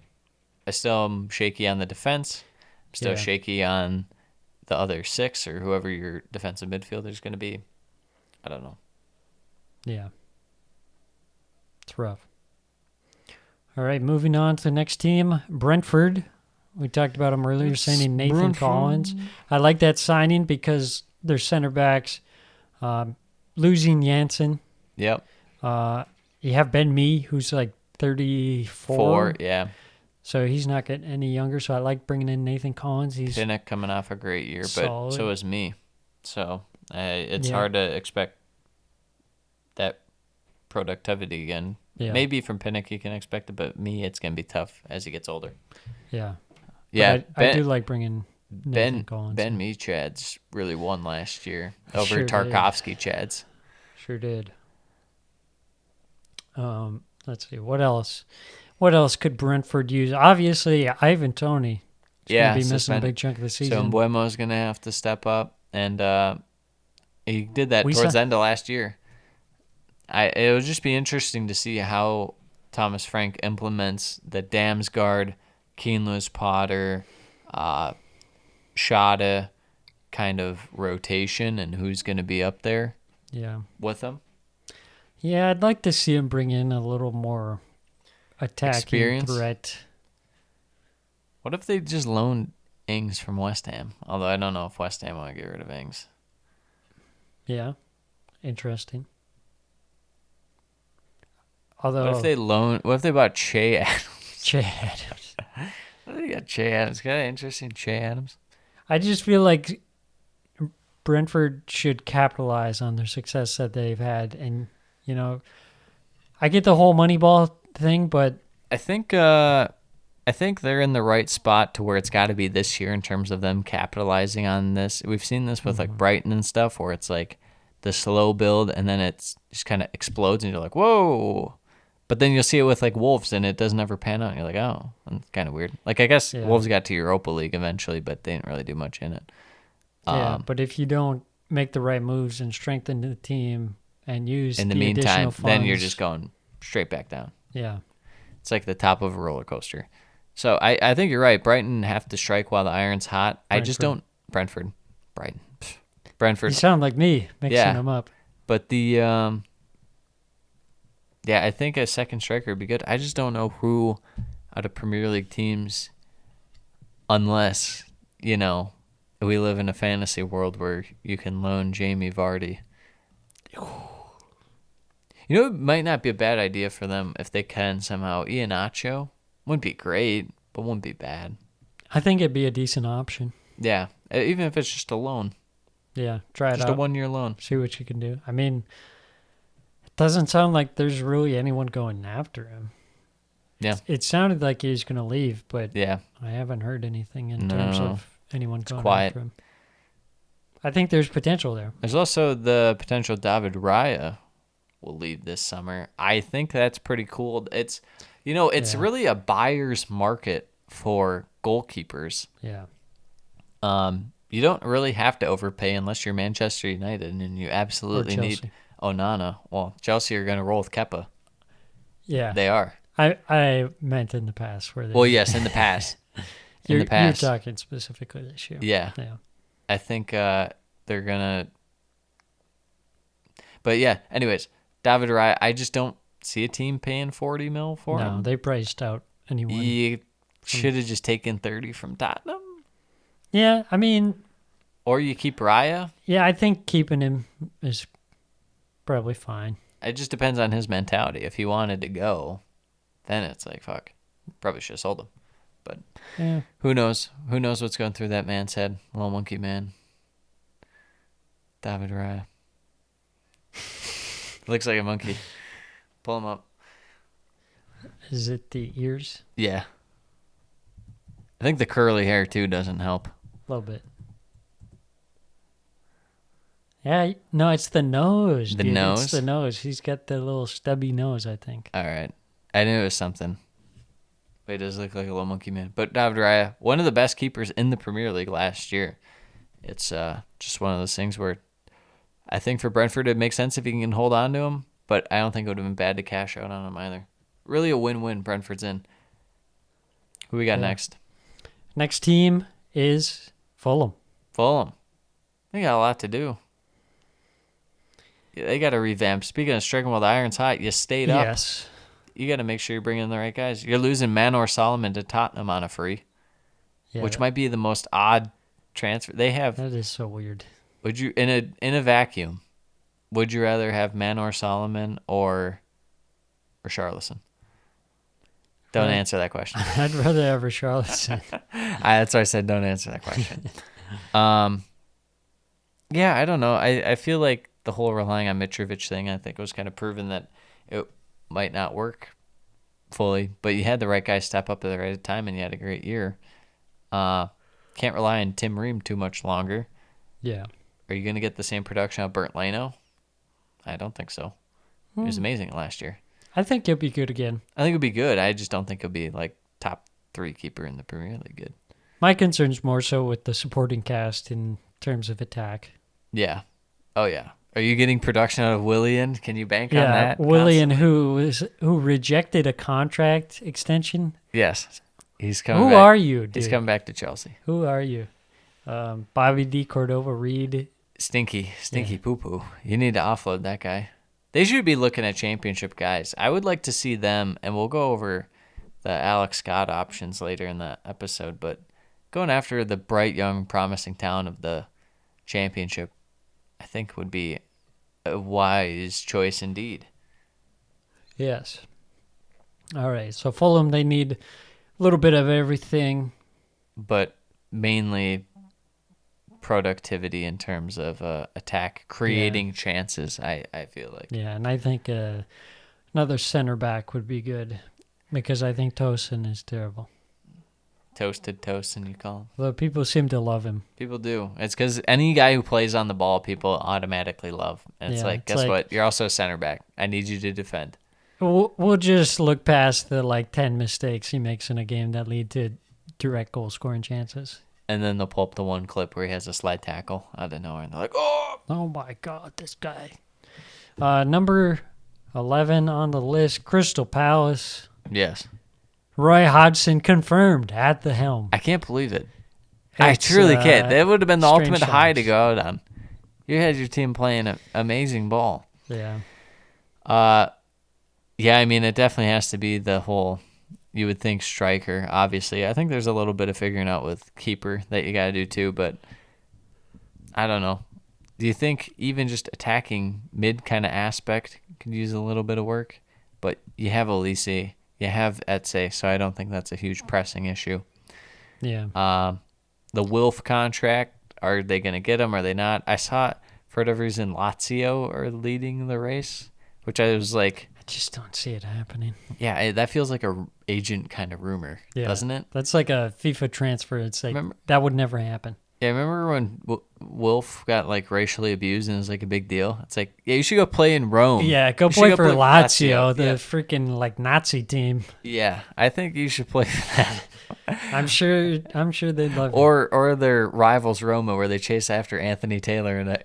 I still am shaky on the defense. I'm still Yeah. shaky on the other 6 or whoever your defensive midfielder is going to be. I don't know. Yeah. It's rough. All right, moving on to the next team, Brentford. We talked about them earlier, signing Nathan Brentford. Collins. I like that signing because their center backs, losing Janssen. Yep. You have Ben Mee, who's like 34. 4, yeah. So he's not getting any younger. So I like bringing in Nathan Collins. He's Pinnock coming off a great year, but Solid. so is me. So It's Yeah. hard to expect that productivity again. Yeah. Maybe from Pinnock you can expect it, but me, it's going to be tough as he gets older. Yeah. Yeah, But I do like bringing Nathan Ben Collins. Meachads really won last year over Sure did. Tarkovsky Chads. Sure did. Let's see. What else? What else could Brentford use? Obviously, Ivan Toney is going to be missing a suspended. big chunk of the So season. Mbuemo's going to have to step up, and he did that We towards saw- the end of last year. It would just be interesting to see how Thomas Frank implements the Damsgaard, Keane Lewis Potter, Shada kind of rotation and who's going to be up there Yeah. with him. Yeah, I'd like to see him bring in a little more attacking Experience? threat. What if they just loaned Ings from West Ham? Although I don't know if West Ham want to get rid of Ings. Yeah. Interesting. Although What if they bought Che Adams? Chad. What if they got Che Adams? Kind of interesting, Che Adams. I just feel like Brentford should capitalize on their success that they've had, and I get the whole Moneyball thing, but I think they're in the right spot to where it's got to be this year in terms of them capitalizing on this. We've seen this with like Brighton and stuff, where it's like the slow build and then it's just kind of explodes, and you're like, whoa. But then you'll see it with like Wolves, and it doesn't ever pan out. And you're like, oh, it's kind of weird. Like I guess Yeah. Wolves got to Europa League eventually, but they didn't really do much in it. yeah. But if you don't make the right moves and strengthen the team and use In the the meantime, additional funds, then you're just going straight back down. yeah. It's like the top of a roller coaster. So I think you're right. Brighton have to strike while the iron's hot. I just don't. Brentford. Brighton. Pfft. Brentford. You sound like me mixing Yeah. them up. But the yeah, I think a second striker would be good. I just don't know who out of Premier League teams, unless we live in a fantasy world where you can loan Jamie Vardy. It might not be a bad idea for them if they can somehow. Iheanacho wouldn't be great, but wouldn't be bad. I think it'd be a decent option. Yeah, even if it's just a loan, Yeah, try it just out. a 1-year loan. See what you can do. I mean, it doesn't sound like there's really anyone going after him. Yeah, It sounded like he was going to leave, but yeah. I haven't heard anything in terms No, of anyone going quiet. after him. I think there's potential there. There's also the potential David Raya will leave this summer. I think that's pretty cool. It's it's Yeah. really a buyer's market for goalkeepers. Yeah. You don't really have to overpay unless you're Manchester United and you absolutely need Chelsea. Onana. Well, Chelsea are going to roll with Kepa. Yeah. They are. I meant in the past where they. Well, yes, in the past. You're talking specifically this year. Yeah. Yeah. I think they're going to. But yeah, anyways, David Raya, I just don't see a team paying 40 mil for No, him. they priced out anyone. You should have just taken 30 from Tottenham. Yeah, I mean, Or you keep Raya. yeah, I think keeping him is probably fine. It just depends on his mentality. If he wanted to go, then it's like, fuck, probably should have sold him. But Yeah. who knows? Who knows what's going through that man's head? Little monkey man. David Raya. Looks like a monkey. Pull him up. Is it the ears? Yeah. I think the curly hair, too, doesn't help. A little bit. Yeah, no, it's the nose. The dude. nose? It's the nose. He's got the little stubby nose, I think. All right. I knew it was something. But he does look like a little monkey man. But David Raya, one of the best keepers in the Premier League last year. It's just one of those things where I think for Brentford it makes sense if you can hold on to him, but I don't think it would have been bad to cash out on him either. Really a win-win. Brentford's in. Who we got next? Next team is Fulham. Fulham. They got a lot to do. Yeah, they got to revamp. Speaking of striking while the iron's hot, you stayed up. Yes. You got to make sure you're bringing in the right guys. You're losing Manor Solomon to Tottenham on a free, Yeah, which might be the most odd transfer they have. that is so weird. Would you in a vacuum? Would you rather have Manor Solomon or Charlison? Don't answer that question. I'd rather have a Charlotte. That's why I said don't answer that question. Yeah, I don't know. I feel like the whole relying on Mitrovic thing, I think, was kind of proven that it might not work fully. But you had the right guy step up at the right time, and you had a great year. Can't rely on Tim Ream too much longer. Yeah. Are you going to get the same production out of Bernd Leno? I don't think so. He was amazing last year. I think he'll be good again. I think it'll be good. I just don't think he'll be like top 3 keeper in the Premier League good. My concern's more so with the supporting cast in terms of attack. Yeah. Oh, yeah. Are you getting production out of Willian? Can you bank on that? Willian, constantly? who rejected a contract extension. Yes. He's coming Who back. are you, dude? He's coming back to Chelsea. Who are you? Bobby D. Cordova Reed. Stinky poo-poo. You need to offload that guy. They should be looking at championship guys. I would like to see them, and we'll go over the Alex Scott options later in the episode, but going after the bright, young, promising talent of the championship, I think would be a wise choice indeed. Yes. All right. So Fulham, they need a little bit of everything. But mainly productivity in terms of attack, creating chances, I feel like. Yeah, and I think another center back would be good because I think Tosin is terrible. Toasted Tosin, you call him? Although people seem to love him. People do. It's because any guy who plays on the ball, people automatically love. And it's Yeah, like, it's guess like- what? You're also a center back. I need you to defend. We'll just look past the 10 mistakes he makes in a game that lead to direct goal scoring chances. And then they'll pull up the one clip where he has a slide tackle out of nowhere, and they're like, oh! Oh my God, this guy. Number 11 on the list, Crystal Palace. Yes. Roy Hodgson confirmed at the helm. I can't believe it. I It's, truly can't. That would have been the strange ultimate high to times. go out on. You had your team playing an amazing ball. Yeah. Yeah, I mean, it definitely has to be the whole, you would think, striker, obviously. I think there's a little bit of figuring out with keeper that you got to do too, but I don't know. Do you think even just attacking mid kind of aspect could use a little bit of work? But you have Elise, you have Etse, so I don't think that's a huge pressing issue. Yeah. The Wilf contract, are they going to get him? Are they not? I saw, for whatever reason, Lazio are leading the race, which I was like, I just don't see it happening. yeah, that feels like a agent kind of rumor, Yeah. doesn't it? That's like a FIFA transfer. It's like, Remember- that would never happen. Yeah, remember when Wolf got like racially abused and it was like a big deal? It's like, yeah, you should go play in Rome. Yeah, go You should play for Lazio, the Yeah. freaking Nazi team. Yeah, I think you should play for that. I'm sure they'd love it. Or their rivals Roma, where they chase after Anthony Taylor in an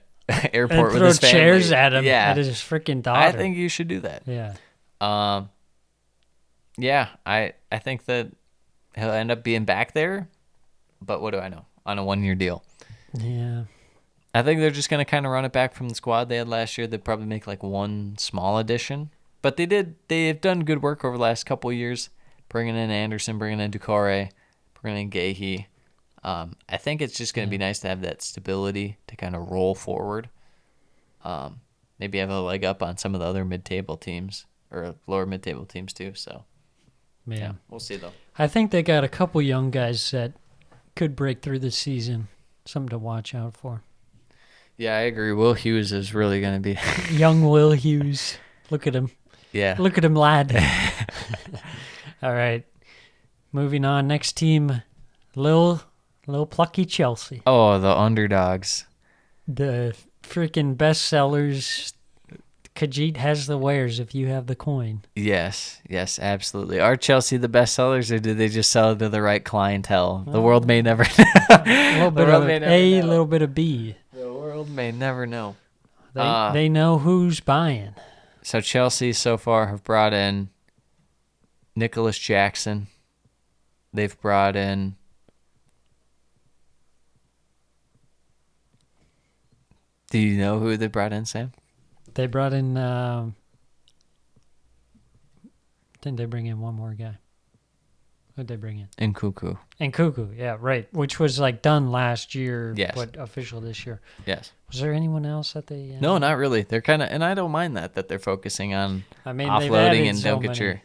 airport And with throw his family. chairs at him, Yeah, at his freaking daughter. I think you should do that. Yeah. Yeah, I think that he'll end up being back there, but what do I know? On a 1-year deal. Yeah. I think they're just going to kind of run it back from the squad they had last year. They'd probably make like one small addition. But they've done good work over the last couple of years, bringing in Anderson, bringing in Ducore, bringing in Gahey. I think it's just going to be nice to have that stability to kind of roll forward. Maybe have a leg up on some of the other mid-table teams or lower mid-table teams too. So, yeah, we'll see though. I think they got a couple young guys that could break through this season. Something to watch out for. Yeah, I agree. Will Hughes is really going to be... Young Will Hughes. Look at him. Yeah. Look at him, lad. All right. Moving on. Next team, Lil Plucky Chelsea. Oh, the underdogs. The freaking bestsellers. Khajiit has the wares if you have the coin. Yes, absolutely. Are Chelsea the best sellers, or do they just sell it to the right clientele? The world may never know. A little bit world of may never A, a know. little bit of B. The world may never know. They know who's buying. So Chelsea so far have brought in Nicholas Jackson. They've brought in... Do you know who they brought in, Sam? They brought in... didn't they bring in one more guy? Who'd they bring in? Nkunku. And Cuckoo, yeah, right. Which was like done last year, Yes. but official this year. Yes. Was there anyone else that they... No, not really. They're kind of, and I don't mind that they're focusing on I mean, they've offloading added and so many.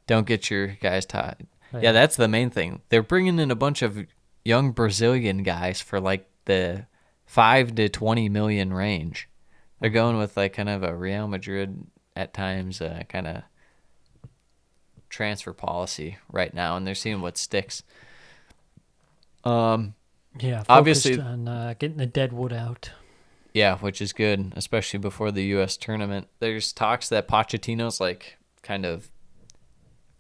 don't get your guys tied. Right. Yeah, that's the main thing. They're bringing in a bunch of young Brazilian guys for like the 5 to 20 million range. They're going with like kind of a Real Madrid at times kind of transfer policy right now, and they're seeing what sticks. Yeah, Obviously- focused on getting the dead wood out. Yeah, which is good, especially before the U.S. tournament. There's talks that Pochettino's like kind of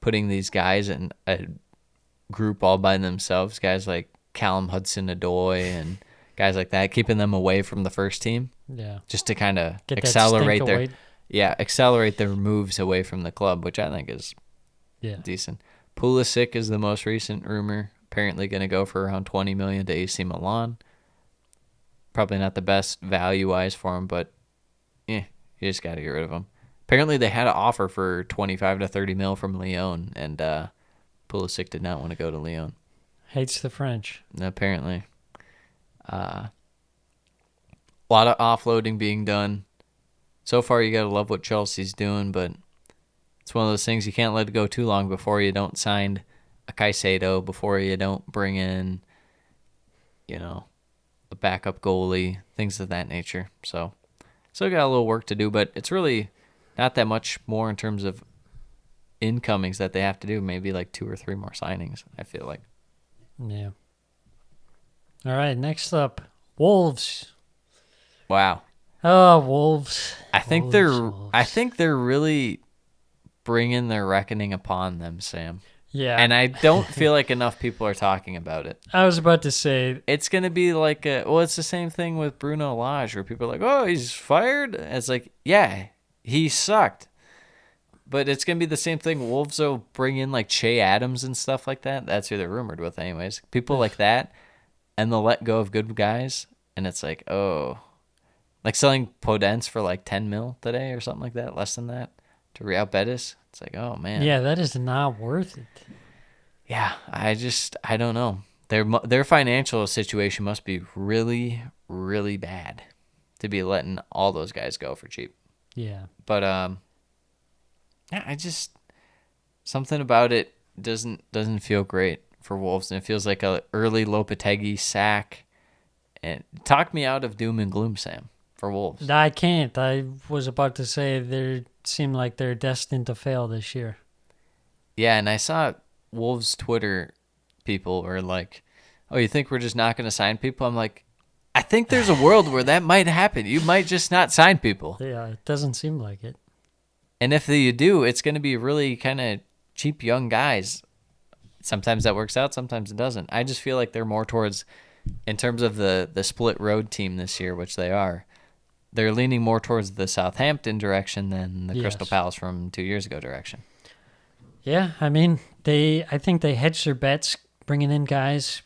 putting these guys in a group all by themselves, guys like Callum Hudson-Odoi and guys like that, keeping them away from the first team Yeah. just to kind of Get that accelerate stink away. accelerate their moves away from the club, which I think is Yeah. decent. Pulisic is the most recent rumor, apparently going to go for around 20 million to AC Milan. Probably not the best value-wise for him, but you just got to get rid of him. Apparently they had an offer for 25 to 30 mil from Lyon, and Pulisic did not want to go to Lyon. Hates the French. Apparently. A lot of offloading being done. So far, you got to love what Chelsea's doing, but it's one of those things you can't let it go too long before you don't sign a Caicedo, before you don't bring in, a backup goalie, things of that nature. So, still got a little work to do, but it's really not that much more in terms of incomings that they have to do. Maybe like 2 or 3 more signings, I feel like. Yeah. All right, next up, Wolves. Wow. Oh, Wolves. I think Wolves. they're really bringing their reckoning upon them, Sam. Yeah. And I don't feel like enough people are talking about it. I was about to say, It's going to be like it's the same thing with Bruno Lage, where people are like, oh, he's fired. It's like, yeah, he sucked. But it's going to be the same thing. Wolves will bring in like Che Adams and stuff like that. That's who they're rumored with anyways. People like that. And they'll let go of good guys. And it's like, oh. Like selling Podence for like 10 mil today or something like that. Less than that. To Real Betis. It's like, oh, man. yeah, that is not worth it. Yeah, I don't know. Their financial situation must be really, really bad to be letting all those guys go for cheap. Yeah. But yeah, something about it doesn't feel great for Wolves, and it feels like a early Lopetegui sack. And talk me out of doom and gloom, Sam, for Wolves. I can't. I was about to say they seem like they're destined to fail this year. Yeah, and I saw Wolves Twitter people were like, oh, you think we're just not going to sign people? I'm like, I think there's a world where that might happen. You might just not sign people. Yeah, it doesn't seem like it. And if you do, it's going to be really kind of cheap young guys. Sometimes that works out, sometimes it doesn't. I just feel like they're more towards, in terms of the split road team this year, which they are, they're leaning more towards the Southampton direction than the Crystal Yes. Palace from 2 years ago direction. Yeah, I mean, I think they hedged their bets bringing in guys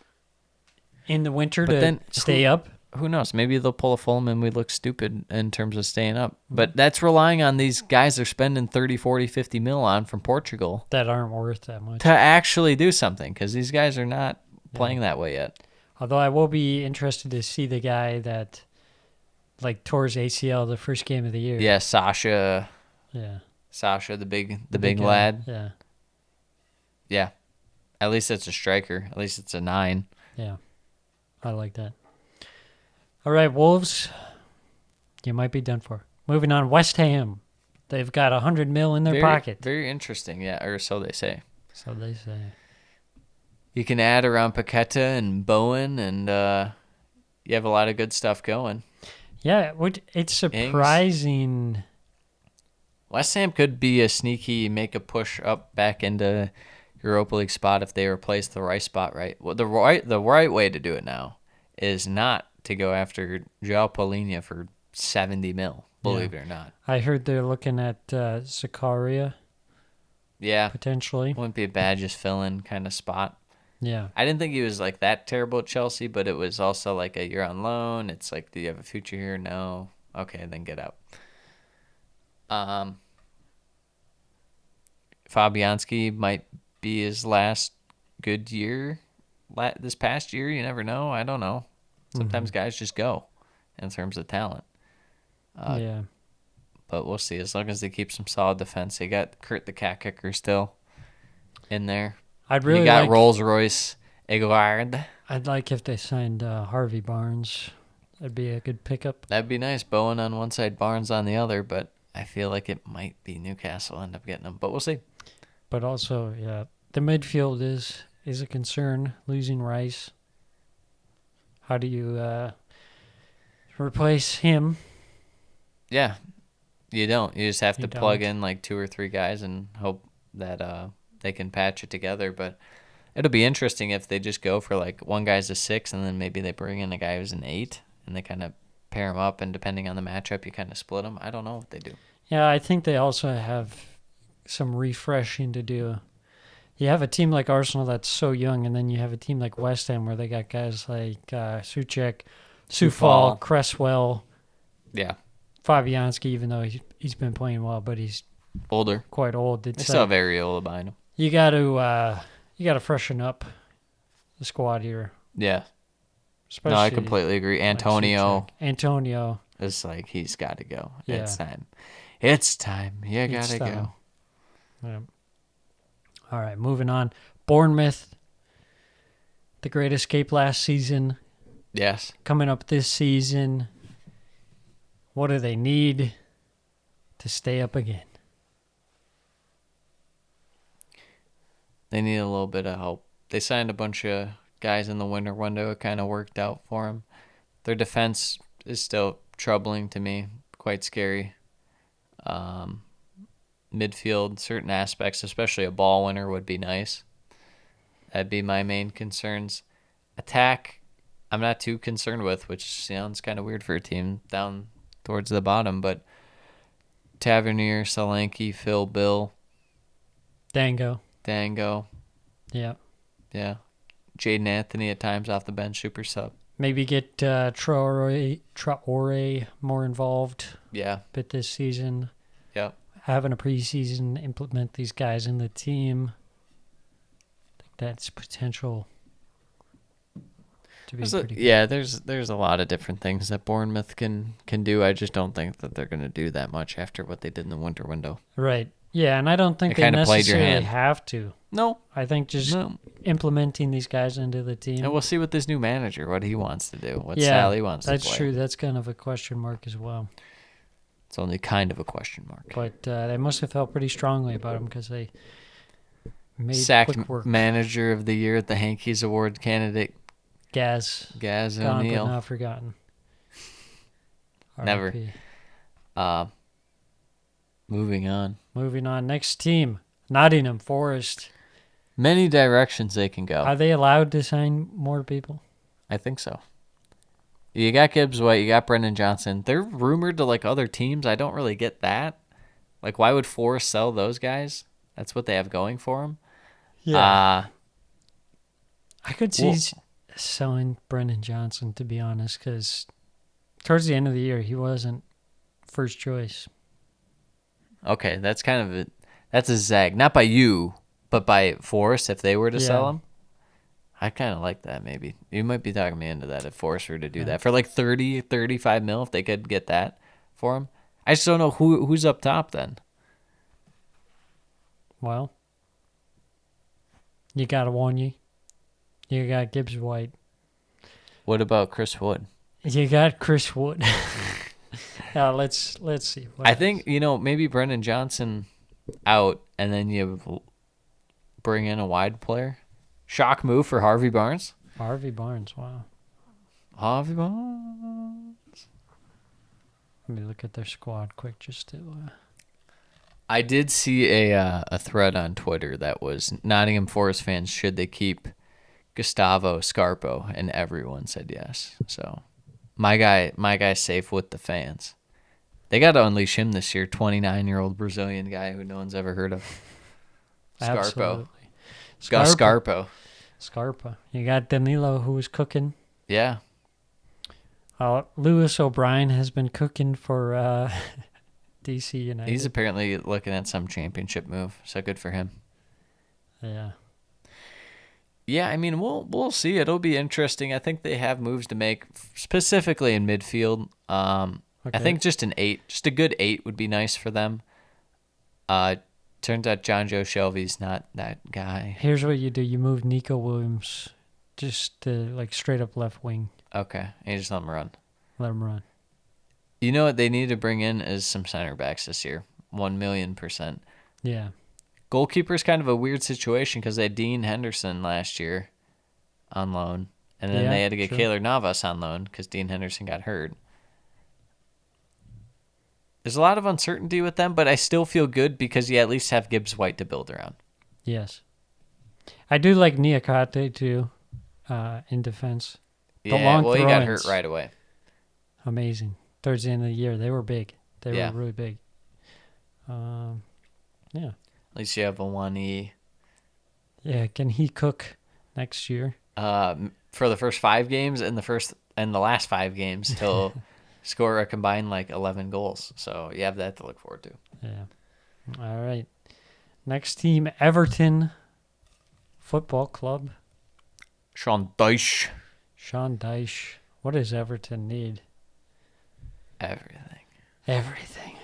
in the winter But to then stay up. Who knows? Maybe they'll pull a Fulham and we look stupid in terms of staying up. But that's relying on these guys they're spending 30, 40, 50 mil on from Portugal That aren't worth that much. to actually do something, because these guys are not playing that way yet. Although I will be interested to see the guy that like tore his ACL the first game of the year. Yeah, Sasha, Yeah. the big guy. lad. Yeah. Yeah. At least it's a striker. At least it's a 9. Yeah. I like that. All right, Wolves, you might be done for. Moving on, West Ham. They've got 100 mil in their pocket. Very interesting, yeah, or so they say. So they say. You can add around Paqueta and Bowen, and you have a lot of good stuff going. Yeah, it's surprising. West Ham could be a sneaky, make a push up back into Europa League spot if they replace the Rice spot right. Well, the right way to do it now is not to go after João Paulinho for 70 mil, believe it or not. I heard they're looking at Zakaria Yeah, potentially. wouldn't be a bad just fill-in kind of spot. Yeah. I didn't think he was like that terrible at Chelsea, but it was also like a year on loan. It's like, do you have a future here? No. Okay, then get out. Fabianski might be his last good year this past year. You never know. I don't know. Sometimes guys just go in terms of talent. Yeah. But we'll see. As long as they keep some solid defense. They got Kurt the Cat Kicker still in there. I'd really you got like Rolls Royce Eguard. I'd like if they signed Harvey Barnes That'd be a good pickup. That'd be nice. Bowen on one side, Barnes on the other, but I feel like it might be Newcastle end up getting him, but we'll see. But also, yeah, the midfield is a concern. Losing Rice. How do you replace him? Yeah, you don't. You just have to You plug don't. in like 2 or 3 guys and hope that they can patch it together. But it'll be interesting if they just go for like one guy's a 6 and then maybe they bring in a guy who's an 8 and they kind of pair them up, and depending on the matchup, you kind of split them. I don't know what they do. Yeah, I think they also have some refreshing to do. You have a team like Arsenal that's so young, and then you have a team like West Ham where they got guys like Suchek, Sufal, Cresswell, Yeah, Fabianski, even though he's been playing well, but he's older. quite old. They It's still have Areola behind him. you got to freshen up the squad here. Yeah. Especially No, I completely agree. like Antonio Suchek. Antonio. is like, he's got to go. Yeah. It's time. It's time. You got It's to time. go. Yeah. All right, moving on. Bournemouth, the Great Escape last season, Yes. coming up this season. What do they need to stay up again? They need a little bit of help. They signed a bunch of guys in the winter window. It kind of worked out for them. Their defense is still troubling to me, quite scary. Midfield, certain aspects, especially a ball winner, would be nice. That'd be my main concerns. Attack, I'm not too concerned with, which sounds kind of weird for a team down towards the bottom, but Tavernier, Solanke, Phil, Bill, Dango. Dango, Yeah. yeah. Jaden Anthony at times off the bench, super sub. Maybe get Traore more involved Yeah, a bit this season. yep. Having a preseason, implement these guys in the team. I think that's potential to be pretty good. Yeah, there's a lot of different things that Bournemouth can do. I just don't think that they're going to do that much after what they did in the winter window. Right. Yeah, and I don't think They they kinda played your necessarily hand. have to. No, I think just no. implementing these guys into the team. And we'll see what this new manager, what he wants to do, what yeah, style he wants to that's play. true. That's kind of a question mark as well. It's only kind of a question mark. But they must have felt pretty strongly about him because they made Sacked quick work. manager of the year at the Hankies Award candidate, Gaz, Gaz gone but O'Neill. not forgotten. Never. RIP. Moving on. Moving on. Next team, Nottingham Forest. Many directions they can go. Are they allowed to sign more people? I think so. You got Gibbs White, you got Brendan Johnson. They're rumored to like other teams. I don't really get that. Like, why would Forrest sell those guys? That's what they have going for them. I could see well- selling Brendan Johnson, to be honest, because towards the end of the year, he wasn't first choice. Okay, that's kind of that's a zag. Not by you, but by Forrest if they were to sell Yeah. him. I kind of like that, maybe. You might be talking me into that if Forrest were to do that. For like 30, 35 mil, if they could get that for him. I just don't know who's up top then. Well, you got Awonyi. You got Gibbs White. What about Chris Wood? You got Chris Wood. Now let's see. What I think, maybe Brendan Johnson out, and then you bring in a wide player. Shock move for Harvey Barnes. Harvey Barnes. Wow. Harvey Barnes. Let me look at their squad quick, just to. I did see a thread on Twitter that was Nottingham Forest fans, should they keep Gustavo Scarpo, and everyone said yes. So my guy's safe with the fans. They got to unleash him this year. 29-year-old Brazilian guy who no one's ever heard of. Scarpo. Absolutely. Gus Scarpo. Scarpa. You got Danilo, who was cooking. Yeah. Lewis O'Brien has been cooking for DC United. He's apparently looking at some championship move, so good for him. Yeah. Yeah, I mean, we'll see. It'll be interesting. I think they have moves to make, specifically in midfield. I think just a good 8 would be nice for them. Turns out John Joe Shelby's not that guy. Here's what you do. You move Nico Williams just to like straight up left wing. Okay, and you just let him run. Let him run. You know what they need to bring in is some center backs this year. 1,000,000%. Yeah. Goalkeeper's kind of a weird situation because they had Dean Henderson last year on loan. And then Yeah, they had to get true. Kaylor Navas on loan because Dean Henderson got hurt. There's a lot of uncertainty with them, but I still feel good because you at least have Gibbs White to build around. Yes. I do like Niakate too, in defense. The long he got throw-ins. hurt right away. Amazing. Towards the end of the year, they were big. They Yeah. were really big. Yeah. At least you have Awani. Yeah. Can he cook next year? For the first 5 games and the last 5 games, he'll score a combined like 11 goals. So you have that to look forward to. Yeah. All right. Next team, Everton Football Club. Sean Dyche. Sean Dyche. What does Everton need? Everything.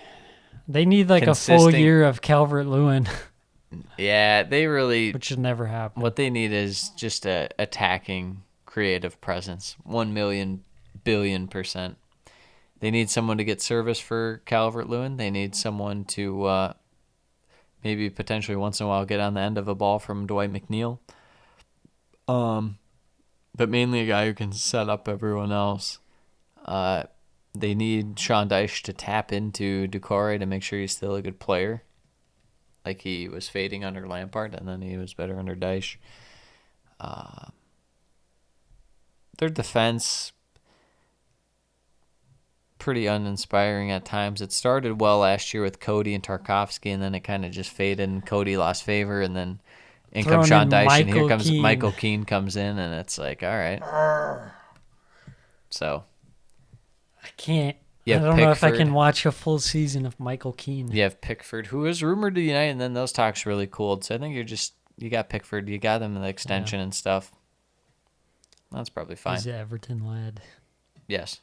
They need like a full Consistent- year of Calvert-Lewin, Yeah, they really. which should never happen. What they need is just a attacking, creative presence. 1,000,000,000,000%. They need someone to get service for Calvert-Lewin. They need someone to maybe potentially once in a while get on the end of a ball from Dwight McNeil. But mainly a guy who can set up everyone else. They need Sean Dyche to tap into Doucouré to make sure he's still a good player. Like he was fading under Lampard, and then he was better under Dyche. Their defense, pretty uninspiring at times. It started well last year with Cody and Tarkovsky, and then it kind of just faded, and Cody lost favor, and then in Throwing comes Sean in Dyche, and here Michael comes Keane. Michael Keane comes in, and it's like, all right. So I can't. You I have don't know if I Pickford. can watch a full season of Michael Keane. you have Pickford, who is rumored to unite, and then those talks really cooled. So I think you got Pickford, you got them in the extension and stuff. That's probably fine. He's an Everton lad. Yes.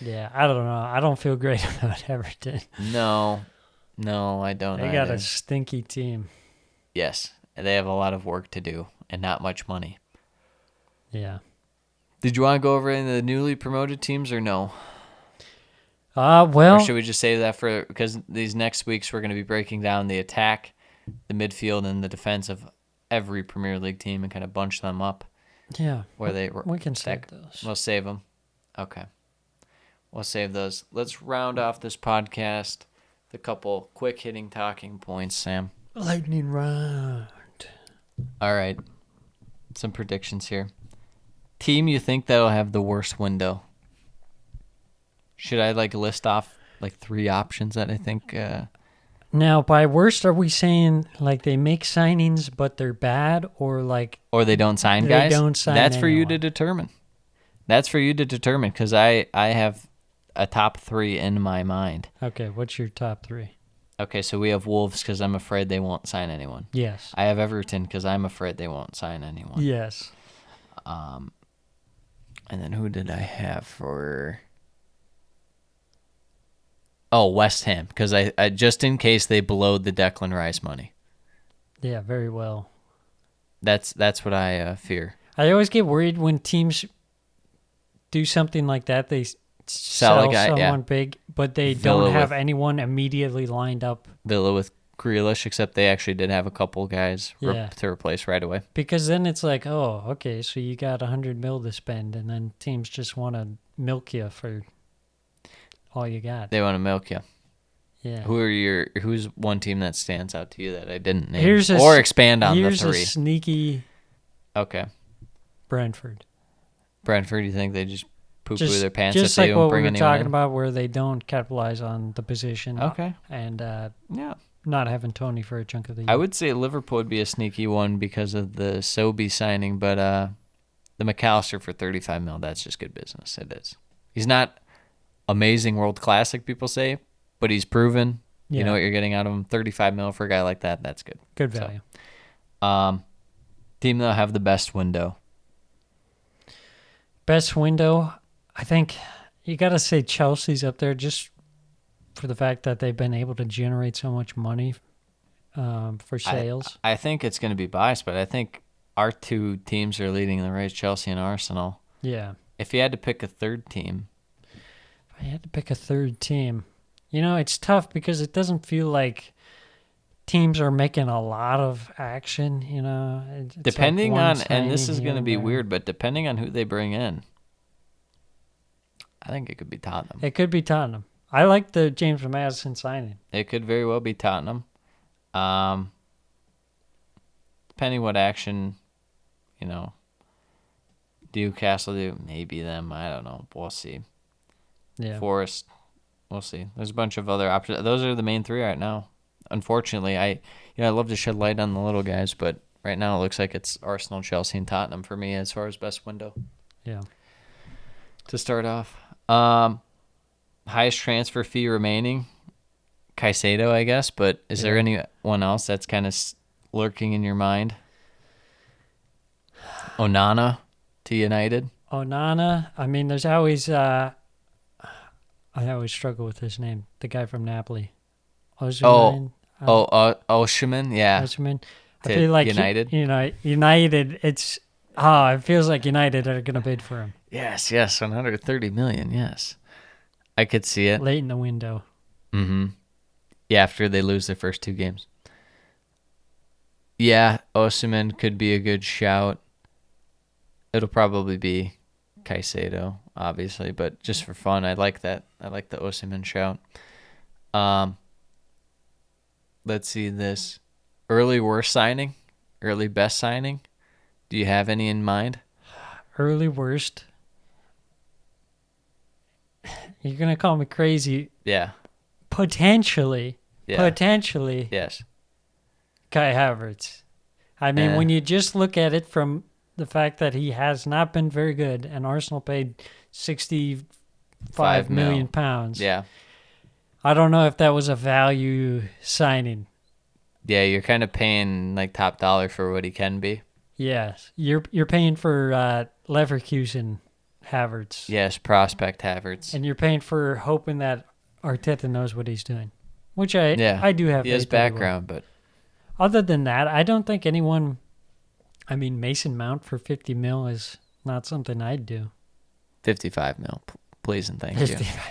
Yeah, I don't know. I don't feel great about Everton. No, I don't. They got either. a stinky team. Yes, and they have a lot of work to do and not much money. Yeah. Did you want to go over any of the newly promoted teams or no? Well, Or should we just save that for because these next weeks we're going to be breaking down the attack, the midfield, and the defense of every Premier League team and kind of bunch them up yeah. where they We can save stack. those. We'll save them. Okay. We'll save those. Let's round off this podcast with a couple quick hitting talking points, Sam. Lightning round. All right. Some predictions here. Team you think that'll have the worst window? Should I list off 3 options that I think Now, by worst, are we saying they make signings but they're bad, or or they don't sign They guys? don't sign That's for you anyone. to determine. That's for you to determine because I have a top 3 in my mind. okay? What's your top 3? Okay, so we have Wolves because I'm afraid they won't sign anyone. Yes. I have Everton because I'm afraid they won't sign anyone. Yes. And then who did I have for? Oh, West Ham because I just in case they blowed the Declan Rice money. Yeah. Very well. That's what I fear. I always get worried when teams do something like that. They sell a guy, someone yeah. big, but they Villa don't have with- anyone immediately lined up. Villa with Grealish, except they actually did have a couple guys Yeah. to replace right away. Because then it's like, oh, okay, so you got 100 mil to spend, and then teams just want to milk you for all you got. They want to milk you. Yeah. Who's one team that stands out to you that I didn't name? Here's a or s- expand on the Here's a 3. sneaky Okay. Brentford. Brentford, you think they just poo-poo their pants just if they like don't what we bring were anyone talking in? about, where they don't capitalize on the position. Okay. And Yeah. not having Tony for a chunk of the year. I would say Liverpool would be a sneaky one because of the Sobey signing, but the McAllister for 35 mil, that's just good business. It is. He's not amazing world class like people say, but he's proven. You Yeah. know what you're getting out of him. 35 mil for a guy like that, that's good. Good So, value. team that'll have the best window. Best window, I think you got to say Chelsea's up there just for the fact that they've been able to generate so much money for sales. I think it's going to be biased, but I think our 2 teams are leading the race, Chelsea and Arsenal. Yeah. If you had to pick a third team, If I had to pick a third team, it's tough because it doesn't feel like teams are making a lot of action. It's like depending one on, and this signing is here going to and be there. weird, but depending on who they bring in, I think it could be Tottenham. It could be Tottenham. I like the James Madison signing. It could very well be Tottenham. Depending what action, Newcastle do, maybe them. I don't know. We'll see. Yeah. Forest, we'll see. There's a bunch of other options. Those are the main three right now. Unfortunately, I love to shed light on the little guys, but right now it looks like it's Arsenal, Chelsea, and Tottenham for me as far as best window Yeah. to start off. Highest transfer fee remaining, Caicedo, I guess. But is there anyone else that's kind of lurking in your mind? Onana to United. Onana. I mean, there's always. I always struggle with his name. The guy from Napoli. Osimhen. Osimhen, yeah. Osimhen. I To feel like United. United. It feels like United are going to bid for him Yes, 130 million, yes. I could see it. late in the window. Mm-hmm. Yeah, after they lose their first two games. Yeah, Osimhen could be a good shout. It'll probably be Caicedo, obviously, but just for fun, I like that. I like the Osimhen shout. Let's see this. Early worst signing? Early best signing? Do you have any in mind? Early worst. You're going to call me crazy. Yeah. Potentially. Yeah. Potentially. Yes. Kai Havertz. I mean, when you just look at it from the fact that he has not been very good and Arsenal paid 65 million pounds. Yeah. I don't know if that was a value signing. Yeah, you're kind of paying like top dollar for what he can be. Yes. You're paying for Leverkusen Havertz. Yes, prospect Havertz. And you're paying for hoping that Arteta knows what he's doing. Which I do have He has faith that he will. background, but Other than that, I don't think anyone. I mean, Mason Mount for 50 mil is not something I'd do. 55 mil, please and thank you. 55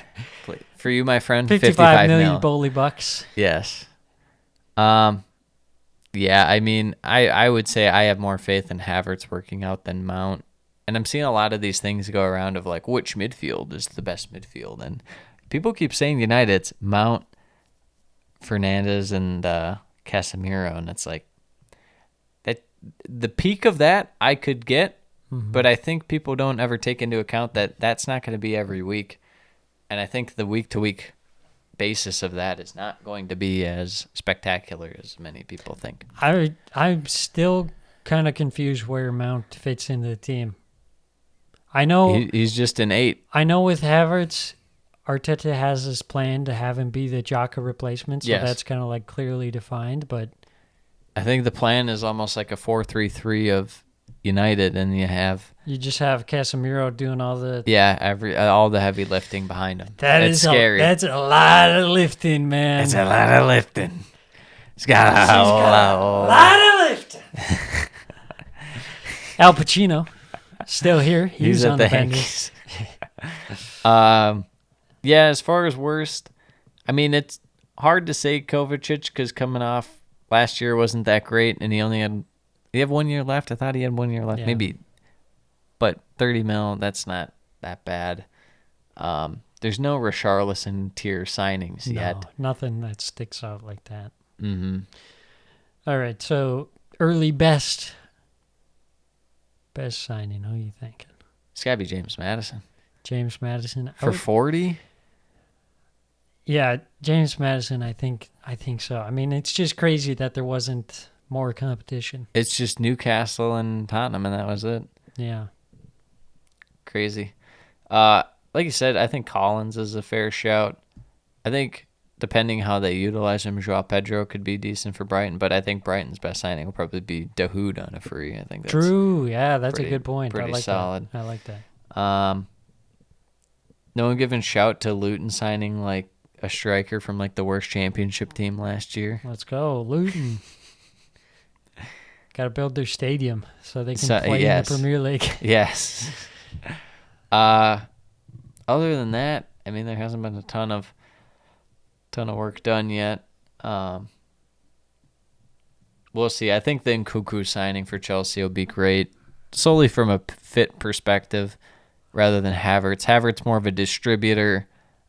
Please. For you, my friend, 55 million mil. Bowley bucks. Yes. Yeah, I mean, I would say I have more faith in Havertz working out than Mount. And I'm seeing a lot of these things go around of like, which midfield is the best midfield? And people keep saying United, it's Mount, Fernandes, and Casemiro. And it's like, that the peak of that I could get, but I think people don't ever take into account that that's not going to be every week. And I think the week-to-week basis of that is not going to be as spectacular as many people think. I'm still kind of confused where Mount fits into the team. I know He's just an 8. I know with Havertz, Arteta has this plan to have him be the Xhaka replacement, so Yes. that's kind of like clearly defined. But I think the plan is almost like a 4-3-3 of United, and you just have Casemiro doing all the. all the heavy lifting behind him. That's scary. That's a lot of lifting, man. It's a lot of lifting. It's got a lot of lifting. Al Pacino, still here. He's on the bench. Yankees. Yeah, as far as worst, I mean, it's hard to say Kovacic because coming off last year wasn't that great, and he have 1 year left. I thought he had 1 year left, Yeah. maybe, but 30 mil, that's not that bad. There's no Richarlison tier signings yet. No, nothing that sticks out like that. Mm-hmm. All right, so early best signing. Who are you thinking? It's got to be James Madison. James Madison For 40? Yeah, James Madison. I think so. I mean, it's just crazy that there wasn't more competition. It's just Newcastle and Tottenham, and that was it. Yeah. Crazy. Like you said, I think Collins is a fair shout. I think depending how they utilize him, Joao Pedro could be decent for Brighton, but I think Brighton's best signing will probably be Dahoud on a free. I think that's True. Yeah, that's pretty- a good point. pretty I like solid. that. I like that. No one giving shout to Luton signing like a striker from like the worst championship team last year. Let's go, Luton. Got to build their stadium so they can So, play yes. in the Premier League. Yes. Other than that, I mean, there hasn't been a ton of work done yet. We'll see. I think the Nkunku signing for Chelsea will be great, solely from a fit perspective, rather than Havertz. Havertz more of a distributor,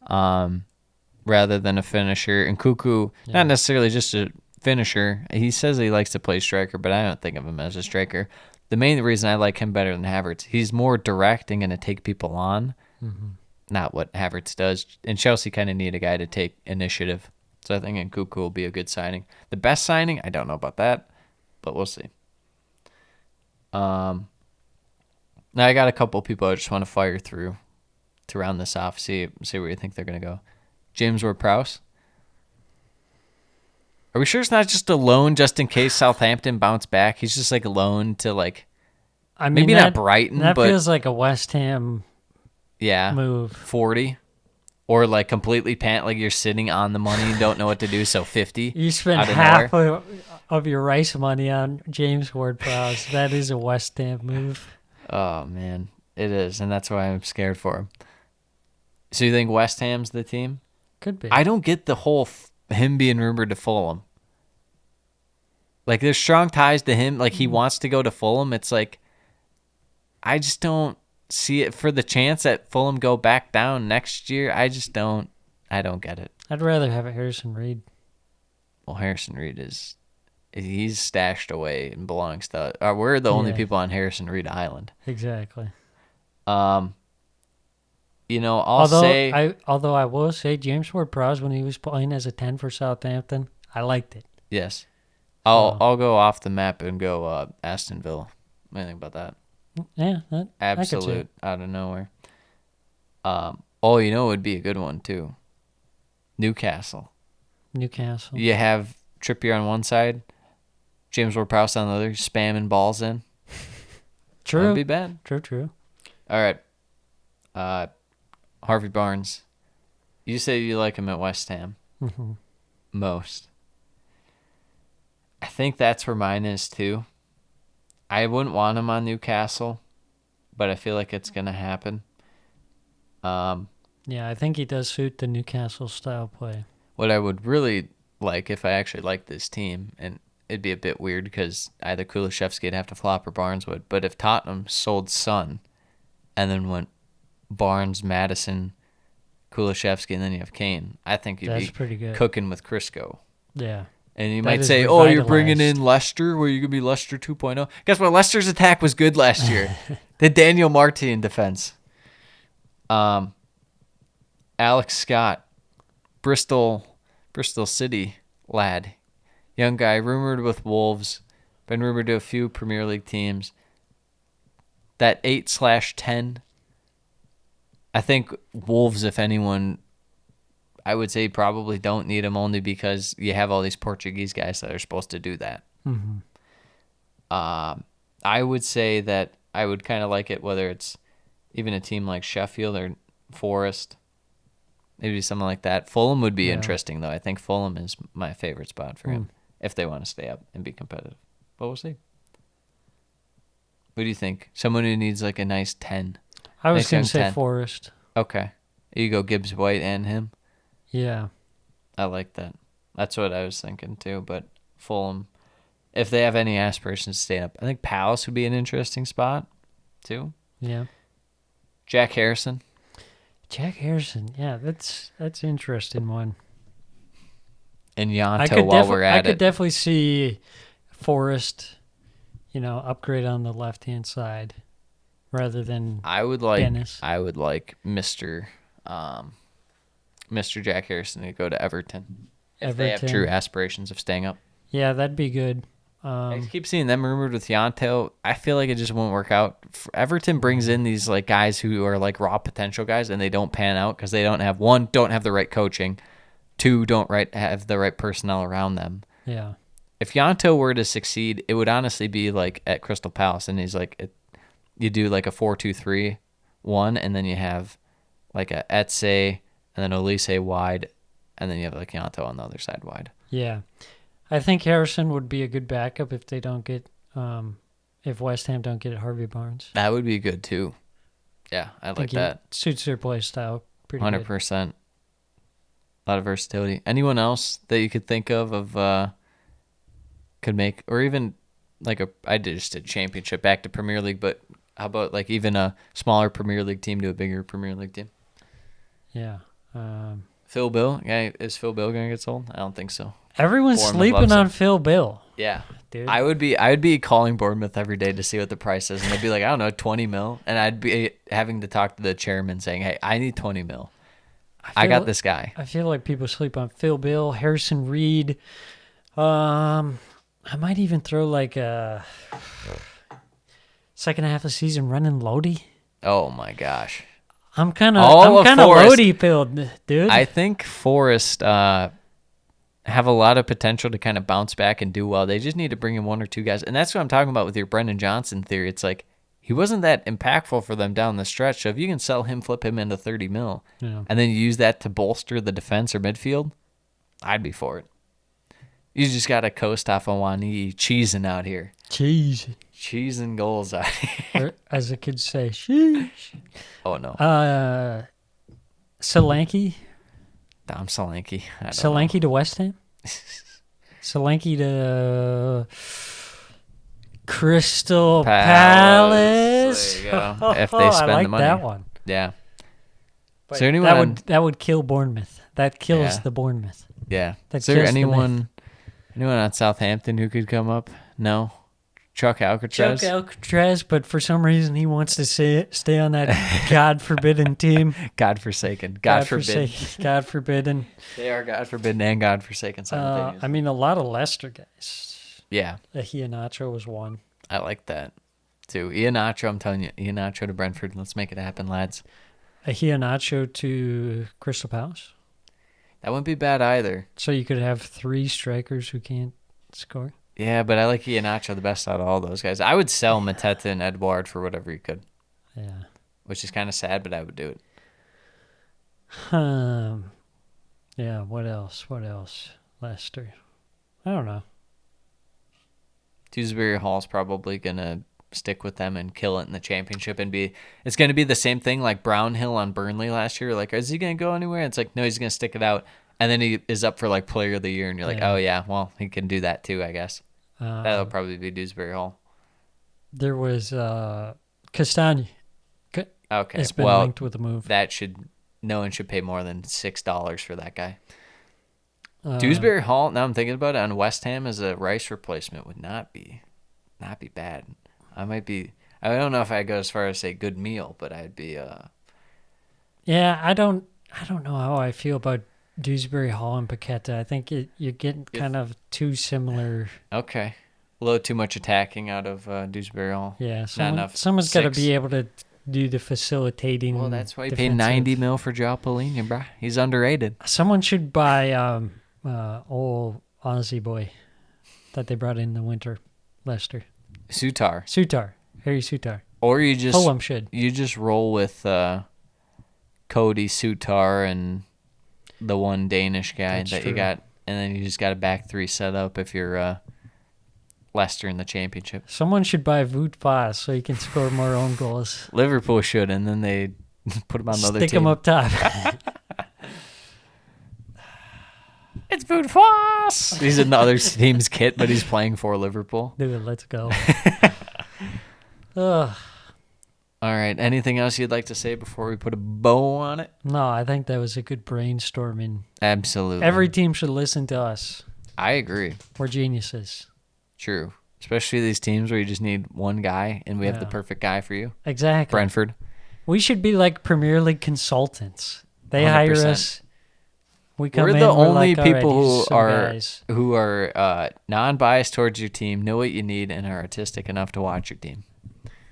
rather than a finisher. Nkunku, not necessarily just a finisher. He says he likes to play striker, but I don't think of him as a striker. The main reason I like him better than Havertz, he's more direct and going to take people on. Not what Havertz does. And Chelsea kind of need a guy to take initiative. So I think Nkunku will be a good signing. The best signing, I don't know about that, but we'll see. Now I got a couple people I just want to fire through to round this off. See where you think they're going to go. James Ward-Prowse. Are we sure it's not just a loan just in case Southampton bounce back? He's just like a loan to like, I mean, maybe not Brighton, that but feels like a West Ham move. 40. Or like completely like you're sitting on the money and don't know what to do, so 50. You spent half of your Rice money on James Ward-Prowse. That is a West Ham move. Oh, man. It is, and that's why I'm scared for him. So you think West Ham's the team? Could be. I don't get the whole him being rumored to Fulham. Like, there's strong ties to him. Like, he wants to go to Fulham. It's like, I just don't see it for the chance that Fulham go back down next year. I don't get it. I'd rather have a Harrison Reed. Well, Harrison Reed he's stashed away and belongs to, we're the only people on Harrison Reed Island. Exactly. You know, although I will say James Ward-Prowse, when he was playing as a 10 for Southampton, I liked it. Yes. I'll go off the map and go Aston Villa. What do you think about that? Yeah. Absolute out of nowhere. You know it would be a good one too. Newcastle. You have Trippier on one side, James Ward-Prowse on the other, spamming balls in. True. Wouldn't be bad. True. All right. Harvey Barnes. You say you like him at West Ham. Mm-hmm. Most. I think that's where mine is too. I wouldn't want him on Newcastle, but I feel like it's going to happen. Yeah, I think he does suit the Newcastle style play. What I would really like if I actually liked this team, and it'd be a bit weird because either Kulusevski would have to flop or Barnes would, but if Tottenham sold Son and then went Barnes, Madison, Kulusevski, and then you have Kane, I think you'd be pretty good. Cooking with Crisco. Yeah. And you might say, oh, you're bringing in Leicester? Where you could be Leicester 2.0? Guess what? Leicester's attack was good last year. The Daniel Martin defense. Alex Scott, Bristol City lad. Young guy, rumored with Wolves. Been rumored to a few Premier League teams. That 8/10. I think Wolves, if anyone, I would say probably don't need him only because you have all these Portuguese guys that are supposed to do that. Mm-hmm. I would say that I would kind of like it whether it's even a team like Sheffield or Forest, maybe something like that. Fulham would be interesting, though. I think Fulham is my favorite spot for him if they want to stay up and be competitive. But we'll see. What do you think? Someone who needs like a nice 10. I was going to say 10. Forest. Okay. You go Gibbs White and him? Yeah. I like that. That's what I was thinking too. But Fulham, if they have any aspirations to stay up, I think Palace would be an interesting spot too. Yeah. Jack Harrison, yeah, that's an interesting one. And Yanto while we're at it. I could definitely see Forest, upgrade on the left-hand side rather than Dennis. I would like Mr. Jack Harrison to go to Everton. If they have true aspirations of staying up. Yeah, that'd be good. I keep seeing them rumored with Yanto. I feel like it just won't work out. Everton brings in these like guys who are like raw potential guys, and they don't pan out because they don't have the right coaching, 2 don't have the right personnel around them. Yeah. If Yanto were to succeed, it would honestly be like at Crystal Palace, and he's like, you do like a 4-2-3-1, and then you have like a Etse, and then Olise wide, and then you have like Yanto on the other side wide. Yeah. I think Harrison would be a good backup if they don't get, if West Ham don't get Harvey Barnes. That would be good too. Yeah, I like think that. it suits their play style pretty good. 100%. A lot of versatility. Anyone else that you could think of could make, or even like I did just a championship back to Premier League, but how about like even a smaller Premier League team to a bigger Premier League team? Yeah. Phil Bill? Yeah, is Phil Bill going to get sold? I don't think so. Everyone's Bournemouth sleeping loves on him. Phil Bill. Yeah. Dude. I would be calling Bournemouth every day to see what the price is, and they'd be like, I don't know, 20 mil, and I'd be having to talk to the chairman saying, hey, I need 20 mil. I got this guy. I feel like people sleep on Phil Bill, Harrison Reed. I might even throw like a second half of the season running Lodi. Oh my gosh. I'm kind of Forest. Lodi filled, dude. I think Forest have a lot of potential to kind of bounce back and do well. They just need to bring in one or two guys. And that's what I'm talking about with your Brendan Johnson theory. It's like he wasn't that impactful for them down the stretch. So if you can sell him, flip him into 30 mil, and then use that to bolster the defense or midfield, I'd be for it. You just got to coast off of Wani cheesing out here. Cheesing goals out here. Or, as the kids say, sheesh. Oh, no. Solanke. Dom Solanke. Solanke to West Ham. Solanke to Crystal Palace. There you go. If they spend I like the money. that one. Yeah. But Is there anyone? that would kill Bournemouth. That kills Yeah. the Bournemouth. Yeah. That Is there kills the anyone on Southampton who could come up? No. Chuck Alcatraz. Chuck Alcatraz, but for some reason he wants to stay on that God forbidden team. God forsaken. God forbidden. God forbidden. They are God forbidden and God forsaken simultaneously. I mean, a lot of Leicester guys. Yeah. Iheanacho was one. I like that too. Iheanacho, I'm telling you, Iheanacho to Brentford. Let's make it happen, lads. Iheanacho to Crystal Palace. That wouldn't be bad either. So you could have three strikers who can't score. Yeah, but I like Iheanacho the best out of all those guys. I would sell Mateta and Edouard for whatever you could. Yeah. Which is kind of sad, but I would do it. Yeah, what else? Leicester. I don't know. Dewsbury Hall's probably going to stick with them and kill it in the championship it's going to be the same thing like Brownhill on Burnley last year. Like, is he going to go anywhere? It's like, no, he's going to stick it out. And then he is up for like player of the year and you're like, oh yeah, well, he can do that too, I guess. That'll probably be Dewsbury Hall. There was Castagne. Okay. It's been linked with the move. No one should pay more than $6 for that guy. Dewsbury Hall, now I'm thinking about it, on West Ham as a Rice replacement would not be bad. I don't know if I'd go as far as say good meal, but I'd be Yeah, I don't know how I feel about Dewsbury Hall and Paqueta. I think you're getting kind of too similar. Okay. A little too much attacking out of Dewsbury Hall. Yeah, not enough. Someone's got to 6. be able to do the facilitating. Well, that's why you pay $90 million for João Paulinho, bruh. He's underrated. Someone should buy old Aussie boy that they brought in the winter, Leicester. Sutar. Harry Sutar. Or you just Fulham should. You just roll with Cody Sutar and the one Danish guy That's that true. you got, and then you just got a back three set up if you're Leicester in the championship. Someone should buy Wout Faes so he can score more own goals. Liverpool should, and then they put him on the other team. Stick him up top. It's Wout Faes. He's in the other team's kit, but he's playing for Liverpool. Dude, let's go. Ugh. All right. Anything else you'd like to say before we put a bow on it? No, I think that was a good brainstorming. Absolutely. Every team should listen to us. I agree. We're geniuses. True. Especially these teams where you just need one guy, and we have the perfect guy for you. Exactly. Brentford. We should be like Premier League consultants. They hire 100%. us. We come We're in, the we're only like, all right, people these who are some are guys. non-biased towards your team, know what you need, and are artistic enough to watch your team.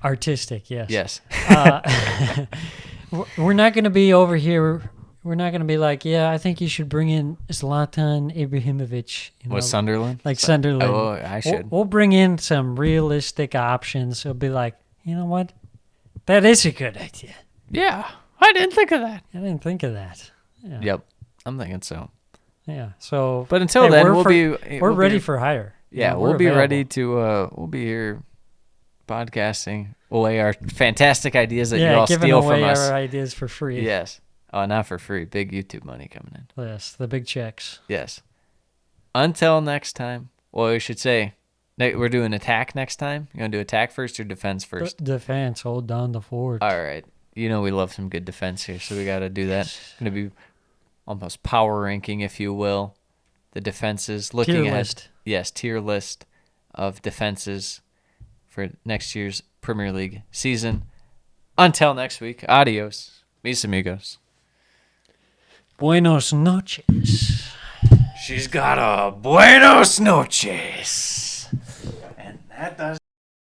Artistic, yes. Yes. We're not going to be over here. We're not going to be like, yeah, I think you should bring in Zlatan Ibrahimovic. With Sunderland? Like Sunderland. Oh, I should. We'll bring in some realistic options. It'll be like, you know what? That is a good idea. Yeah. I didn't think of that. I didn't think of that. Yeah. Yep. I'm thinking so. Yeah. So, But until then, we're ready for hire. Yeah, You know, we'll we're be available. ready to we'll be here podcasting. away our fantastic ideas that you all giving steal away from us. our ideas for free. Yes. Oh, not for free. Big YouTube money coming in. Yes, the big checks. Yes. Until next time. Well, we should say we're doing attack next time. You want to do attack first or defense first? Defense, hold down the fort. All right. You know we love some good defense here, so we got to do that. It's going to be almost power ranking, if you will, the defenses. Looking Tier at list. Yes, tier list of defenses for next year's Premier League season. Until next week, adios, mis amigos. Buenos noches. She's got a buenos noches. And that does